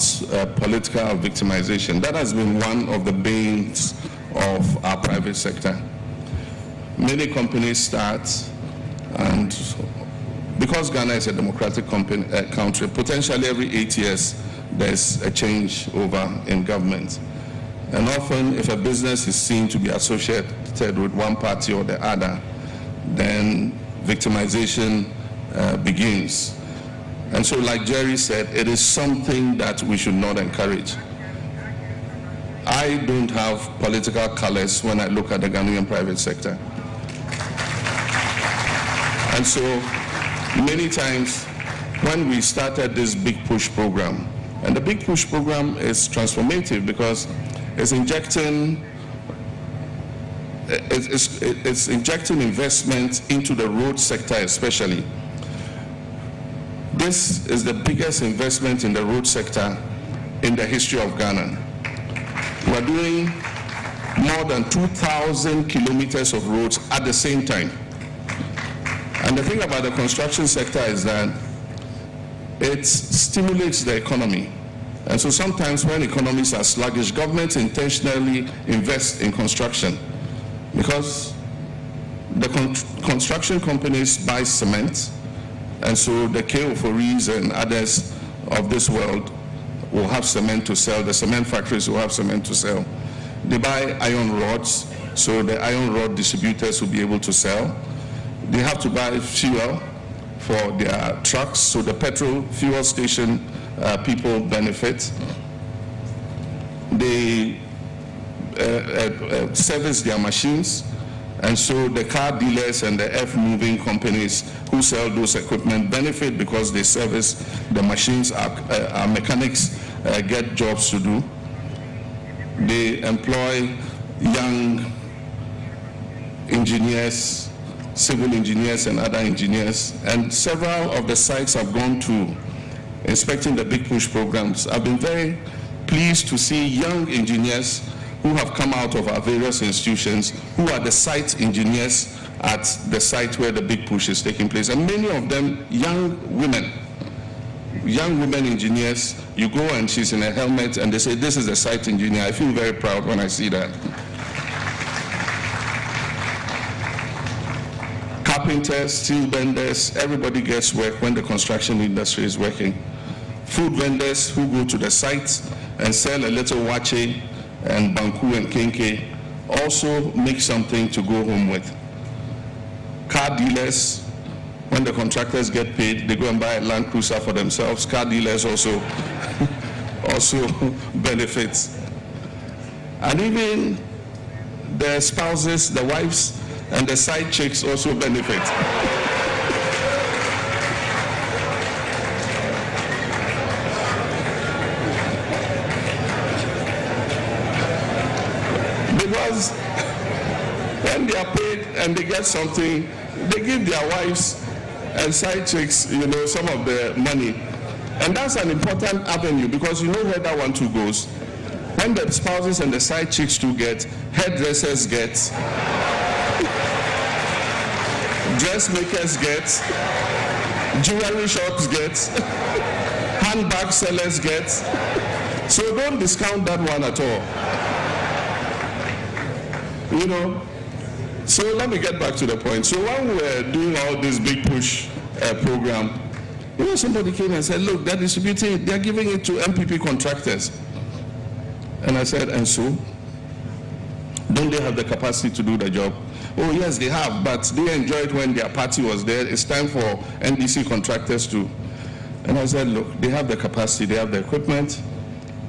political victimization. That has been one of the banes of our private sector. Many companies start, and because Ghana is a democratic country, potentially every 8 years there's a change over in government. And often if a business is seen to be associated with one party or the other, then victimization begins. And so, like Jerry said, it is something that we should not encourage. I don't have political colors when I look at the Ghanaian private sector. And so, many times, when we started this Big Push program, and the Big Push program is transformative because it's injecting investment into the road sector especially. This is the biggest investment in the road sector in the history of Ghana. We're doing more than 2,000 kilometers of roads at the same time. And the thing about the construction sector is that it stimulates the economy. And so sometimes when economies are sluggish, governments intentionally invest in construction because the construction companies buy cement, and so the KO4Es and others of this world will have cement to sell. The cement factories will have cement to sell. They buy iron rods, so the iron rod distributors will be able to sell. They have to buy fuel for their trucks, so the petrol fuel station people benefit. They service their machines, and so the car dealers and the earth-moving companies who sell those equipment benefit because they service the machines. Our mechanics get jobs to do. They employ young engineers, civil engineers and other engineers, and several of the sites I've gone to inspecting the Big Push programs. I've been very pleased to see young engineers who have come out of our various institutions, who are the site engineers at the site where the Big Push is taking place, and many of them young women engineers. You go and she's in a helmet and they say, this is a site engineer. I feel very proud when I see that. Carpenters, steel benders, everybody gets work when the construction industry is working. Food vendors who go to the site and sell a little wache and banku and kenke also make something to go home with. Car dealers, when the contractors get paid, they go and buy a Land Cruiser for themselves. Car dealers also benefit. And even the spouses, the wives, and the side chicks also benefit. Because when they are paid and they get something, they give their wives and side chicks, you know, some of the money. And that's an important avenue because you know where that one too goes. When the spouses and the side chicks too get, hairdressers get, dressmakers get, jewelry shops get, handbag sellers get. So don't discount that one at all. You know, so let me get back to the point. So when we were doing all this Big Push program, you know, somebody came and said, look, they're distributing it, they're giving it to MPP contractors. And I said, and so? Don't they have the capacity to do the job? Oh yes, they have, but they enjoyed when their party was there. It's time for NDC contractors too. And I said, look, they have the capacity, they have the equipment,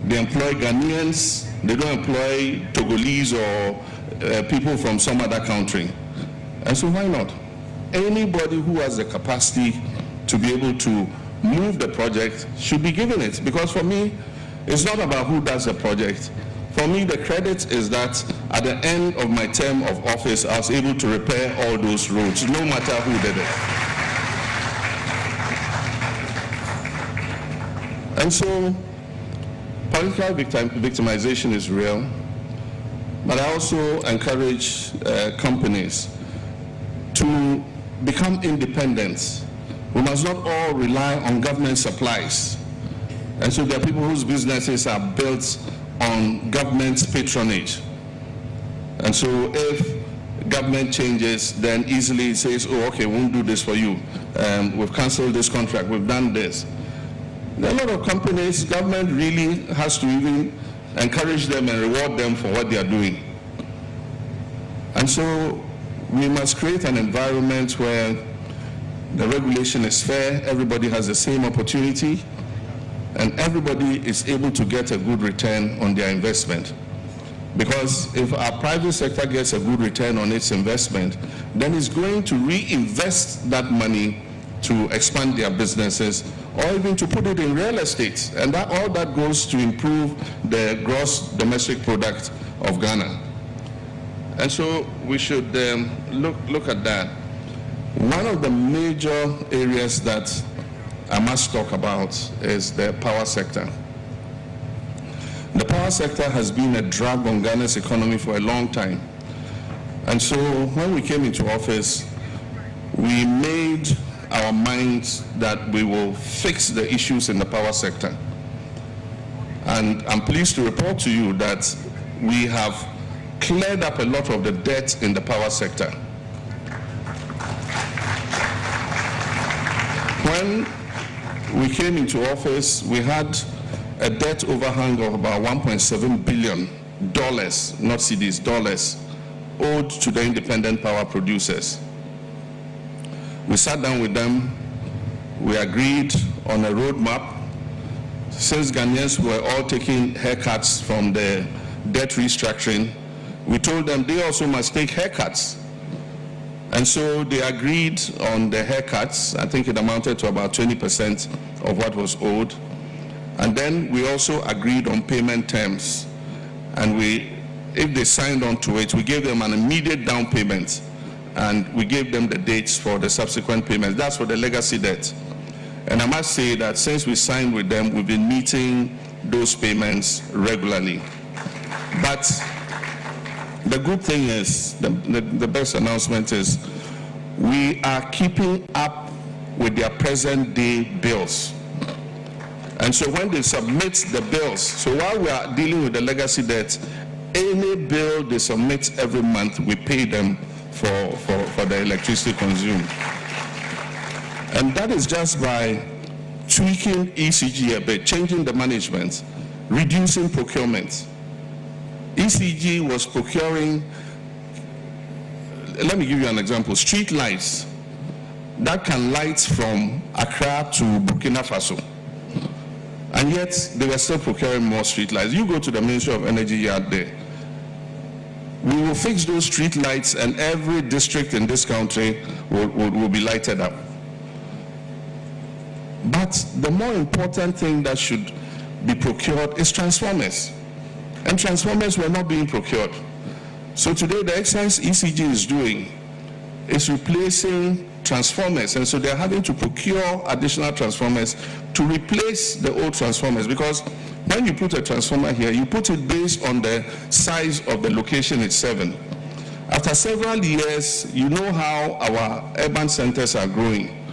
they employ Ghanaians, they don't employ Togolese or people from some other country. And so why not? Anybody who has the capacity to be able to move the project should be given it. Because for me, it's not about who does the project. For me, the credit is that at the end of my term of office, I was able to repair all those roads, no matter who did it. And so, political victimization is real, but I also encourage companies to become independent We must not all rely on government supplies. And so there are people whose businesses are built on government patronage. And so if government changes, then easily it says, oh, okay, we won't do this for you. We've canceled this contract, we've done this. There are a lot of companies, government really has to even encourage them and reward them for what they are doing. And so we must create an environment where the regulation is fair, everybody has the same opportunity, and everybody is able to get a good return on their investment. Because if our private sector gets a good return on its investment, then it's going to reinvest that money to expand their businesses or even to put it in real estate. And that, all that goes to improve the gross domestic product of Ghana. And so we should look at that. One of the major areas that I must talk about is the power sector. The power sector has been a drag on Ghana's economy for a long time. And so when we came into office, we made our minds that we will fix the issues in the power sector. And I'm pleased to report to you that we have cleared up a lot of the debt in the power sector. When we came into office, we had a debt overhang of about $1.7 billion, not cedis, dollars, owed to the independent power producers. We sat down with them, we agreed on a roadmap. Since Ghanaians were all taking haircuts from the debt restructuring, we told them they also must take haircuts. And so they agreed on the haircuts. I think it amounted to about 20% of what was owed. And then we also agreed on payment terms. And if they signed on to it, we gave them an immediate down payment. And we gave them the dates for the subsequent payments. That's for the legacy debt. And I must say that since we signed with them, we've been meeting those payments regularly. But the good thing is, the best announcement is, we are keeping up with their present day bills. And so when they submit the bills, so while we are dealing with the legacy debt, any bill they submit every month, we pay them for the electricity consumed. And that is just by tweaking ECG a bit, changing the management, reducing procurement. ECG was procuring, let me give you an example, street lights that can light from Accra to Burkina Faso. And yet they were still procuring more street lights. You go to the Ministry of Energy yard there. We will fix those street lights and every district in this country will be lighted up. But the more important thing that should be procured is transformers. And transformers were not being procured. So today the exercise ECG is doing is replacing transformers, and so they're having to procure additional transformers to replace the old transformers, because when you put a transformer here, you put it based on the size of the location it's serving. After several years, you know how our urban centers are growing.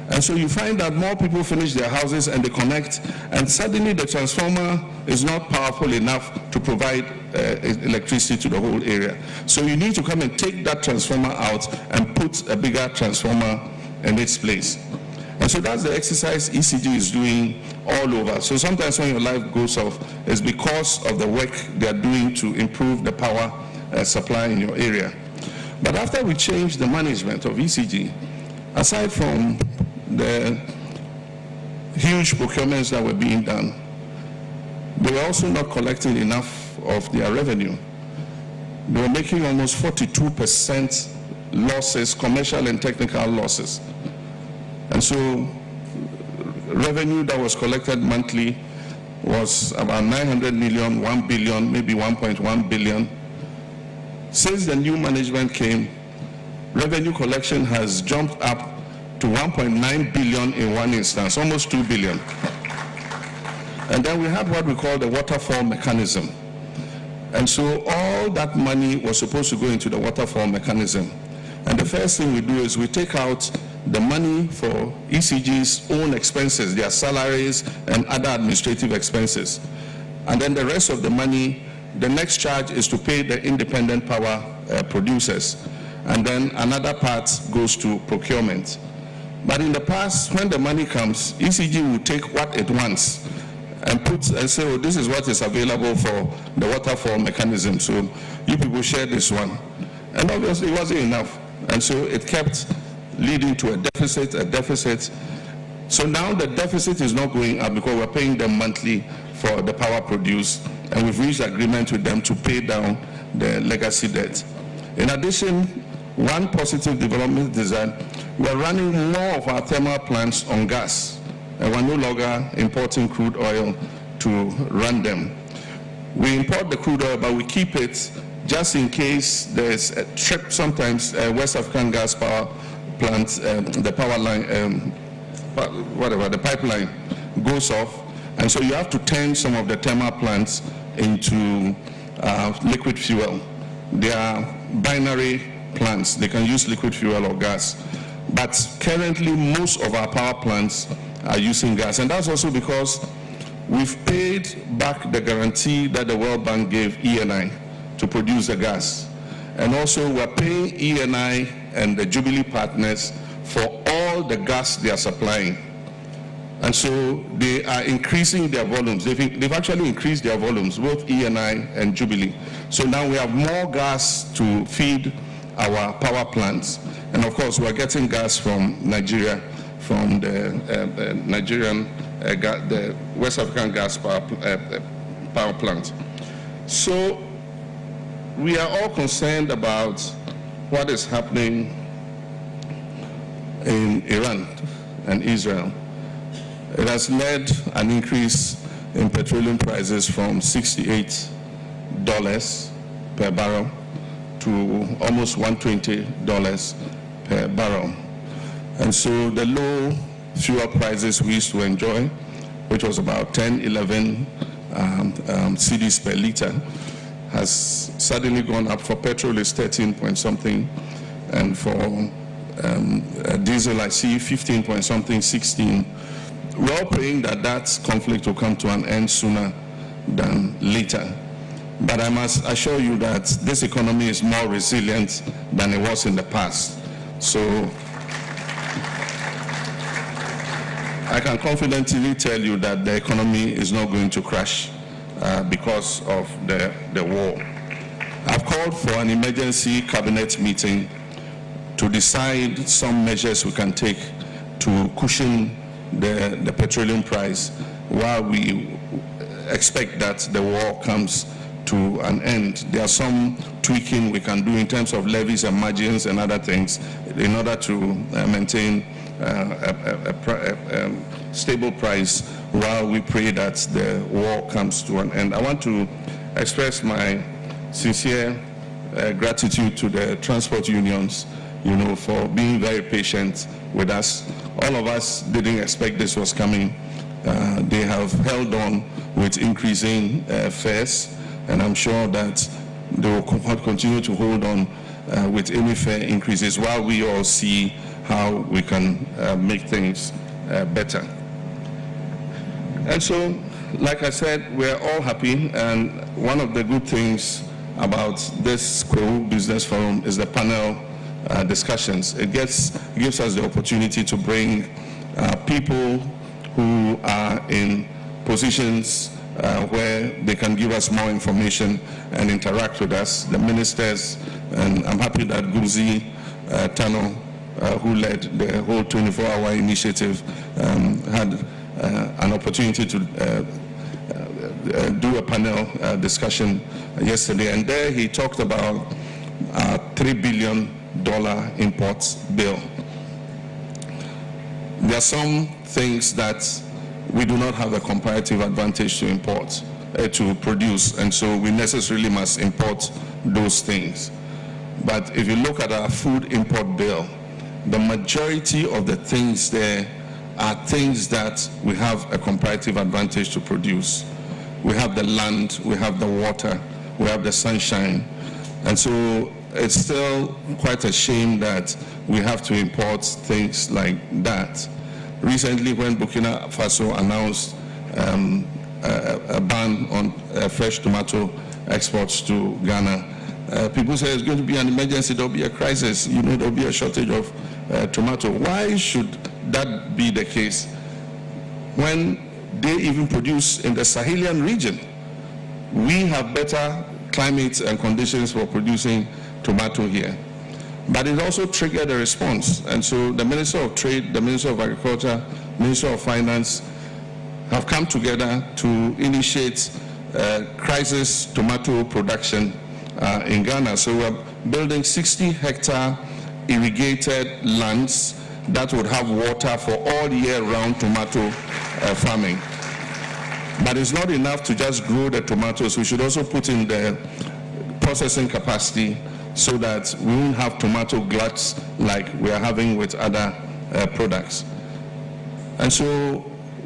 And so you find that more people finish their houses and they connect, and suddenly the transformer is not powerful enough to provide electricity to the whole area. So you need to come and take that transformer out and put a bigger transformer in its place. And so that's the exercise ECG is doing all over. So sometimes when your light goes off, it's because of the work they're doing to improve the power supply in your area. But after we changed the management of ECG, aside from the huge procurements that were being done, they were also not collecting enough of their revenue. They were making almost 42% losses, commercial and technical losses. And so revenue that was collected monthly was about 900 million, 1 billion, maybe 1.1 billion. Since the new management came, revenue collection has jumped up to 1.9 billion in one instance, almost 2 billion. And then we had what we call the waterfall mechanism. And so all that money was supposed to go into the waterfall mechanism. And the first thing we do is we take out the money for ECG's own expenses, their salaries and other administrative expenses. And then the rest of the money, the next charge is to pay the independent power producers. And then another part goes to procurement. But in the past, when the money comes, ECG will take what it wants and put and say, oh, this is what is available for the waterfall mechanism. So you people share this one. And obviously it wasn't enough. And so it kept leading to a deficit. So now the deficit is not going up because we're paying them monthly for the power produced, and we've reached agreement with them to pay down the legacy debt. In addition, one positive development is that we're running more of our thermal plants on gas, and we're no longer importing crude oil to run them. We import the crude oil, but we keep it just in case there's a trip. Sometimes West African gas power plant, the power line, the pipeline goes off, and so you have to turn some of the thermal plants into liquid fuel. They are binary plants. They can use liquid fuel or gas. But currently, most of our power plants are using gas, and that's also because we've paid back the guarantee that the World Bank gave ENI to produce the gas. And also, we're paying ENI and the Jubilee partners for all the gas they are supplying. And so they are increasing their volumes. They've actually increased their volumes, both ENI and Jubilee. So now we have more gas to feed our power plants. And of course, we're getting gas from Nigeria, from the the West African gas power plant. So we are all concerned about what is happening in Iran and Israel. It has led an increase in petroleum prices from $68 per barrel to almost $120 per barrel. And so the low fuel prices we used to enjoy, which was about 10, 11 cedis per liter, has suddenly gone up. For petrol, it's 13 point something, and for diesel, I see 15 point something, 16. We're all praying that that conflict will come to an end sooner than later. But I must assure you that this economy is more resilient than it was in the past. So I can confidently tell you that the economy is not going to crash because of the war. I've called for an emergency cabinet meeting to decide some measures we can take to cushion the petroleum price while we expect that the war comes to an end. There are some tweaking we can do in terms of levies and margins and other things in order to maintain a stable price while we pray that the war comes to an end. I want to express my sincere gratitude to the transport unions, for being very patient with us. All of us didn't expect this was coming. They have held on with increasing fares, and I'm sure that they will continue to hold on with any fare increases while we all see how we can make things better. And so, like I said, we're all happy, and one of the good things about this Kwahu Business Forum is the panel discussions. It gives us the opportunity to bring people who are in positions where they can give us more information and interact with us, the ministers, and I'm happy that Guzi Tano, who led the whole 24-hour initiative, had an opportunity to do a panel discussion yesterday, and there he talked about $3 billion import bill. There are some things that we do not have a comparative advantage to import, to produce, and so we necessarily must import those things. But if you look at our food import bill, the majority of the things there are things that we have a comparative advantage to produce. We have the land, we have the water, we have the sunshine. And so it's still quite a shame that we have to import things like that. Recently, when Burkina Faso announced a ban on fresh tomato exports to Ghana, people say it's going to be an emergency, there'll be a crisis, there'll be a shortage of tomato. Why should that be the case when they even produce in the Sahelian region? We have better climates and conditions for producing tomato here. But it also triggered a response. And so the Minister of Trade, the Minister of Agriculture, Minister of Finance have come together to initiate crisis tomato production in Ghana. So we're building 60-hectare irrigated lands that would have water for all year-round tomato farming. But it's not enough to just grow the tomatoes. We should also put in the processing capacity so that we won't have tomato gluts like we are having with other products. And so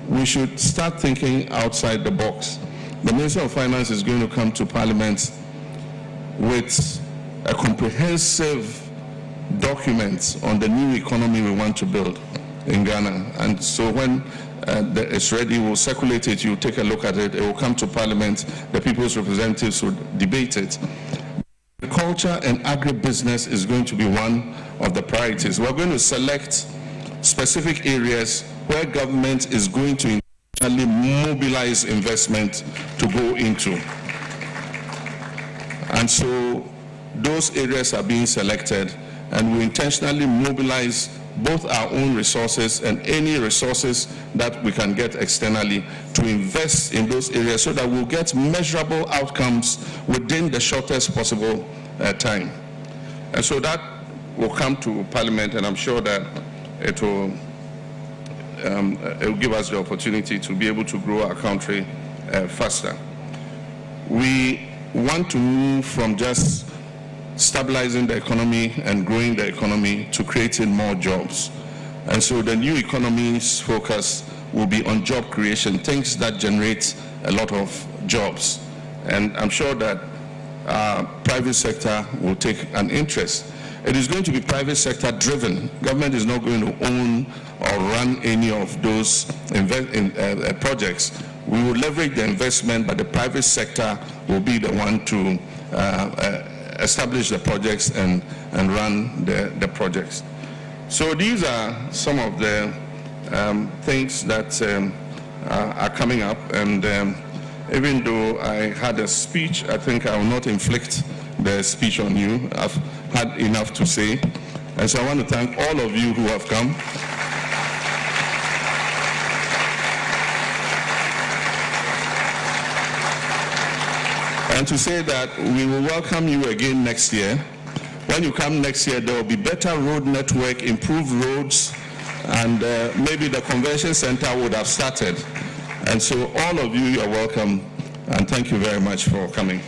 we should start thinking outside the box. The Minister of Finance is going to come to Parliament with a comprehensive document on the new economy we want to build in Ghana. And so when it's ready, we'll circulate it, you'll take a look at it, it will come to Parliament, the people's representatives will debate it. Agriculture and agribusiness is going to be one of the priorities. We're going to select specific areas where government is going to intentionally mobilize investment to go into. And so those areas are being selected, and we intentionally mobilize both our own resources and any resources that we can get externally to invest in those areas so that we'll get measurable outcomes within the shortest possible time. And so that will come to Parliament, and I'm sure that it will give us the opportunity to be able to grow our country faster. We want to move from just stabilizing the economy and growing the economy to creating more jobs. And so the new economy's focus will be on job creation, things that generate a lot of jobs. And I'm sure that private sector will take an interest. It is going to be private sector driven. Government is not going to own or run any of those projects. We will leverage the investment, but the private sector will be the one to establish the projects and run the projects. So these are some of the things that are coming up, and even though I had a speech, I think I will not inflict the speech on you. I've had enough to say, and so I want to thank all of you who have come. And to say that we will welcome you again next year. When you come next year, there will be better road network, improved roads, and maybe the convention center would have started. And so all of you are welcome, and thank you very much for coming.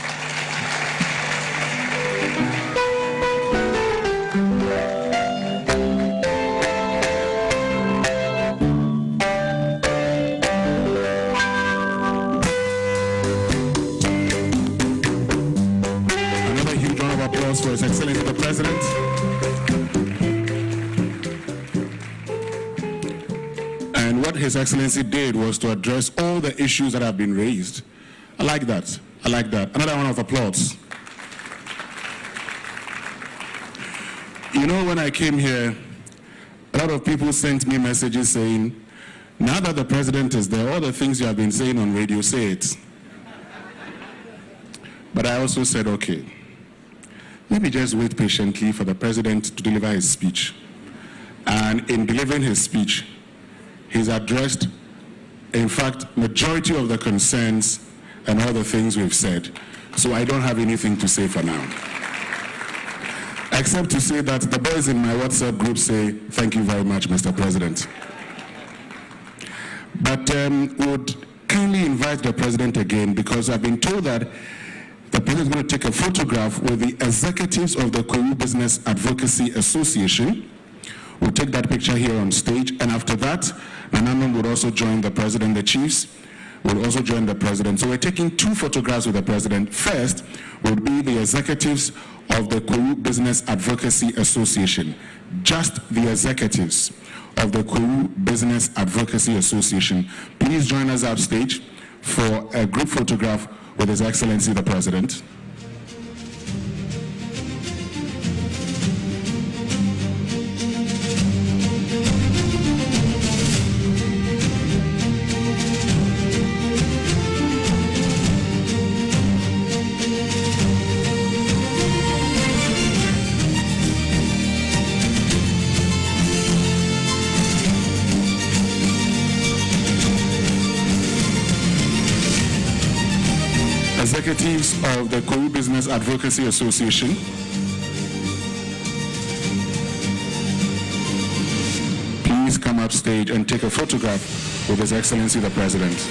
For His Excellency the President. And what His Excellency did was to address all the issues that have been raised. I like that. I like that. Another round of applause. You know, when I came here, a lot of people sent me messages saying, now that the President is there, all the things you have been saying on radio, say it. But I also said, okay, let me just wait patiently for the President to deliver his speech. And in delivering his speech, he's addressed, in fact, majority of the concerns and all the things we've said. So I don't have anything to say for now. Except to say that the boys in my WhatsApp group say, thank you very much, Mr. President. But would kindly invite the President again, because I've been told that the President is going to take a photograph with the executives of the Kwahu Business Advocacy Association. We'll take that picture here on stage, and after that, Nananum would also join the President, the chiefs, will also join the president. So we're taking 2 photographs with the president. First would be the executives of the Kwahu Business Advocacy Association, just the executives of the Kwahu Business Advocacy Association. Please join us upstage for a group photograph with His Excellency the President. Executives of the Kwahu Business Advocacy Association. Please come up stage and take a photograph with His Excellency the President.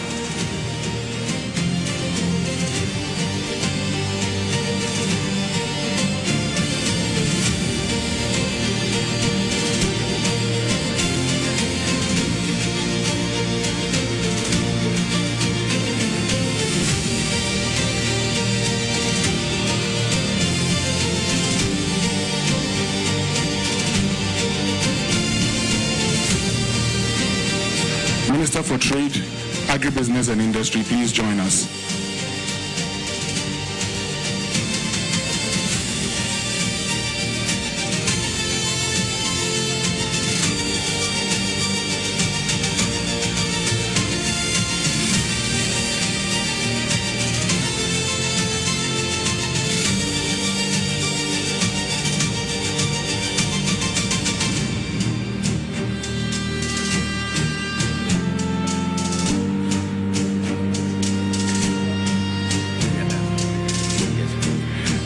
Minister for Trade, Agribusiness and Industry, please join us.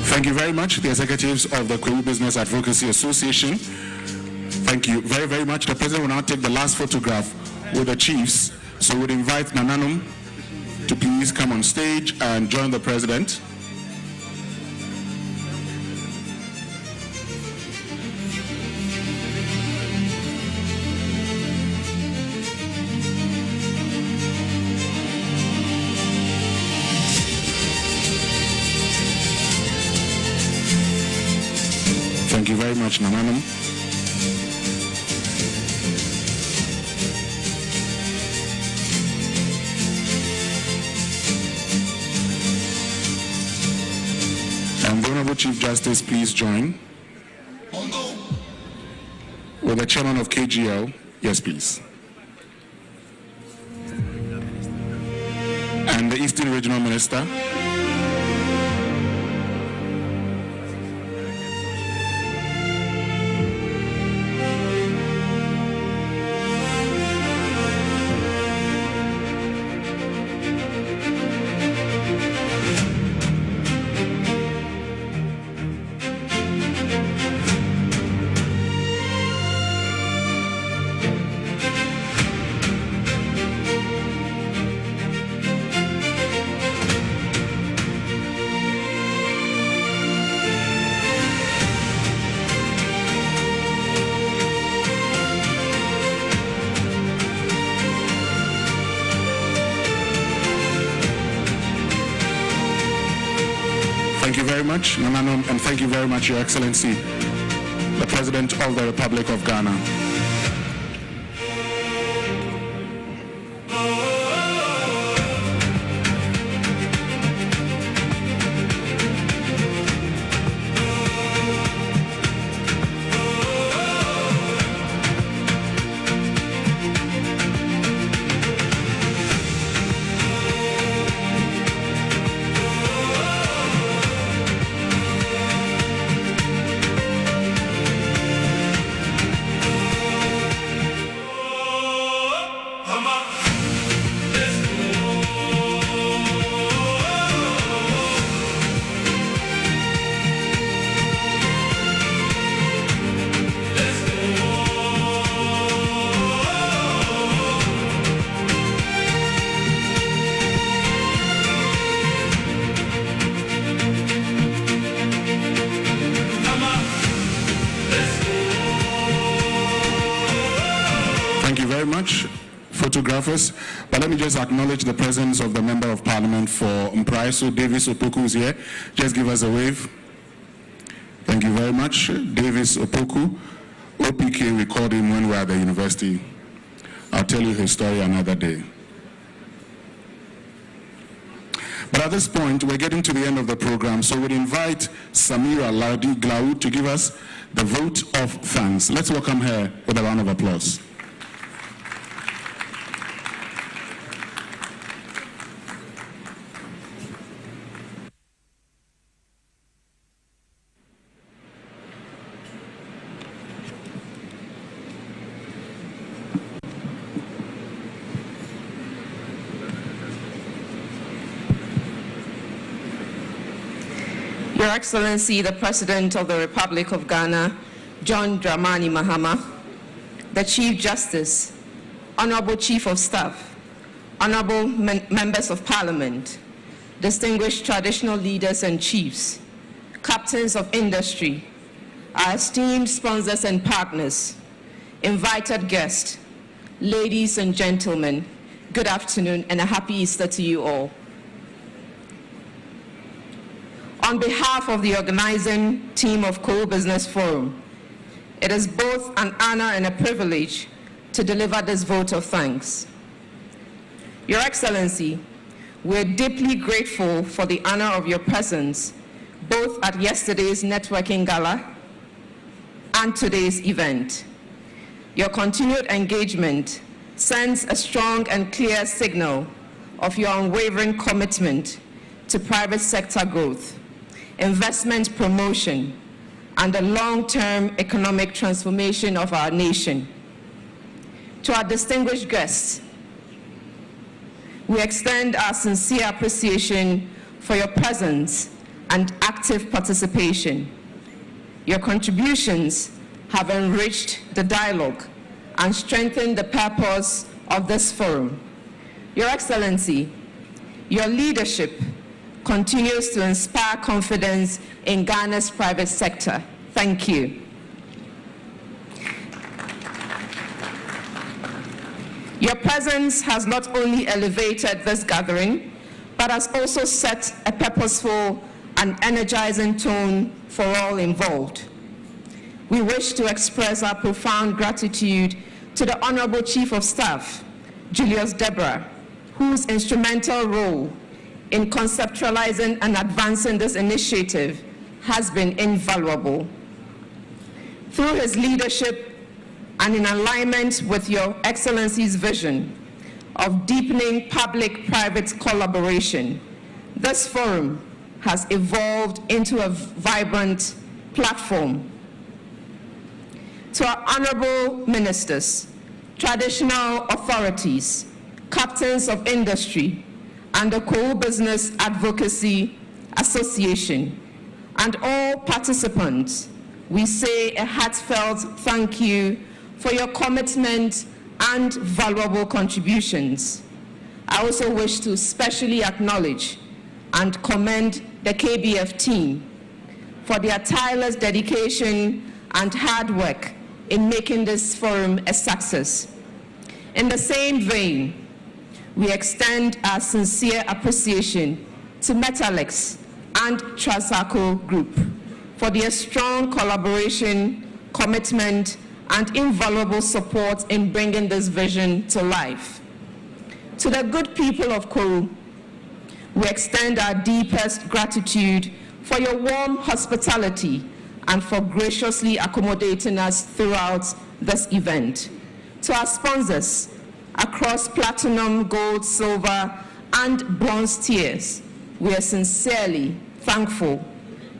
Thank you very much, the executives of the Kwahu Business Advocacy Association. Thank you very, very much. The President will now take the last photograph with the chiefs. So we'd invite Nananum to please come on stage and join the President. Thank you very much, Nananum. And the Honorable Chief Justice, please join. With the Chairman of KGL, yes, please. And the Eastern Regional Minister. Thank you very much, Nananum, and thank you very much, Your Excellency, the President of the Republic of Ghana. photographers, but let me just acknowledge the presence of the Member of Parliament for Mprai. So Davis Opoku is here. Just give us a wave. Thank you very much. Davis Opoku, OPK, we called him when we were at the university. I'll tell you his story another day. But at this point, we're getting to the end of the program, so we'd invite Samira Laudi Glaud to give us the vote of thanks. Let's welcome her with a round of applause. Your Excellency, the President of the Republic of Ghana, John Dramani Mahama, the Chief Justice, Honorable Chief of Staff, Honorable Members of Parliament, distinguished traditional leaders and chiefs, captains of industry, our esteemed sponsors and partners, invited guests, ladies and gentlemen, good afternoon and a happy Easter to you all. On behalf of the organizing team of Kwahu Business Forum, it is both an honor and a privilege to deliver this vote of thanks. Your Excellency, we're deeply grateful for the honor of your presence, both at yesterday's networking gala and today's event. Your continued engagement sends a strong and clear signal of your unwavering commitment to private sector growth, investment promotion, and the long-term economic transformation of our nation. To our distinguished guests, we extend our sincere appreciation for your presence and active participation. Your contributions have enriched the dialogue and strengthened the purpose of this forum. Your Excellency, your leadership continues to inspire confidence in Ghana's private sector. Thank you. Your presence has not only elevated this gathering, but has also set a purposeful and energizing tone for all involved. We wish to express our profound gratitude to the Honorable Chief of Staff, Julius Deborah, whose instrumental role in conceptualizing and advancing this initiative has been invaluable. Through his leadership and in alignment with Your Excellency's vision of deepening public-private collaboration, this forum has evolved into a vibrant platform. To our honorable ministers, traditional authorities, captains of industry, and the Kwahu Business Advocacy Association, and all participants, we say a heartfelt thank you for your commitment and valuable contributions. I also wish to specially acknowledge and commend the KBF team for their tireless dedication and hard work in making this forum a success. In the same vein, we extend our sincere appreciation to Metalex and Trasaco Group for their strong collaboration, commitment, and invaluable support in bringing this vision to life. To the good people of Kwahu, we extend our deepest gratitude for your warm hospitality and for graciously accommodating us throughout this event. To our sponsors across platinum, gold, silver, and bronze tiers, we are sincerely thankful.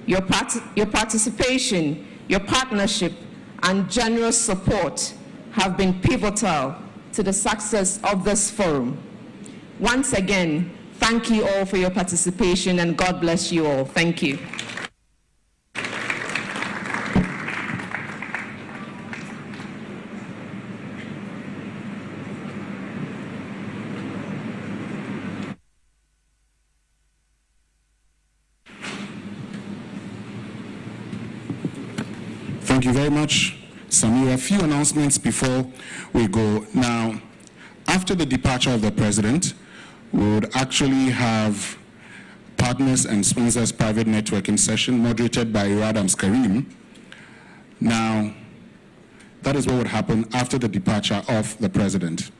Your participation, your partnership, and generous support have been pivotal to the success of this forum. Once again, thank you all for your participation, and God bless you all. Thank you. Thank you very much, Samira. A few announcements before we go. Now, After the departure of the president, we would actually have partners and sponsors private networking session moderated by Adams Karim. Now, that is what would happen after the departure of the president.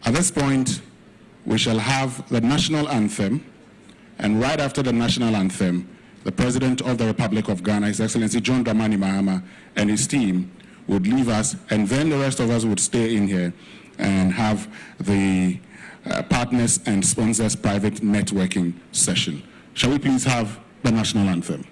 At this point, we shall have the national anthem, and right after the national anthem, the President of the Republic of Ghana, His Excellency John Dramani Mahama, and his team would leave us, and then the rest of us would stay in here and have the partners and sponsors private networking session. Shall we please have the national anthem?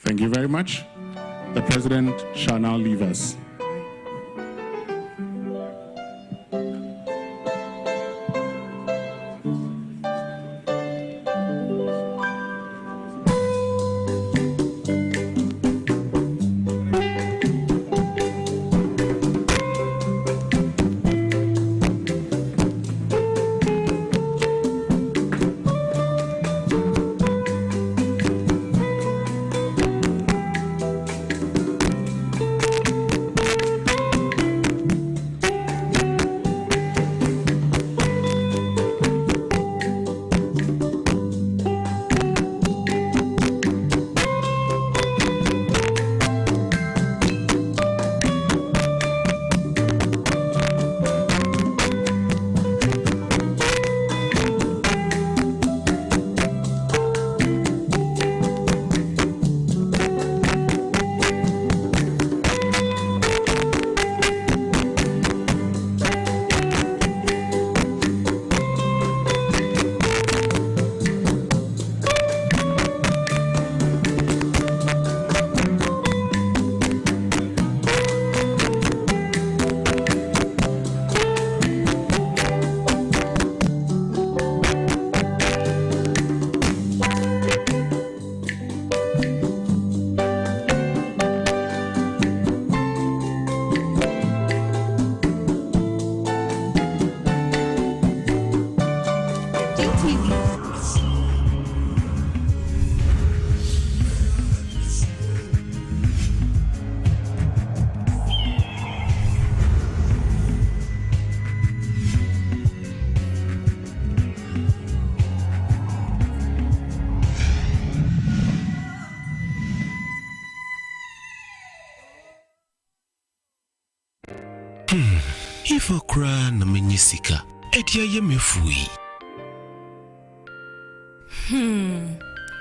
Thank you very much. The President shall now leave us. If I cry na menyisika, edia ye mefui.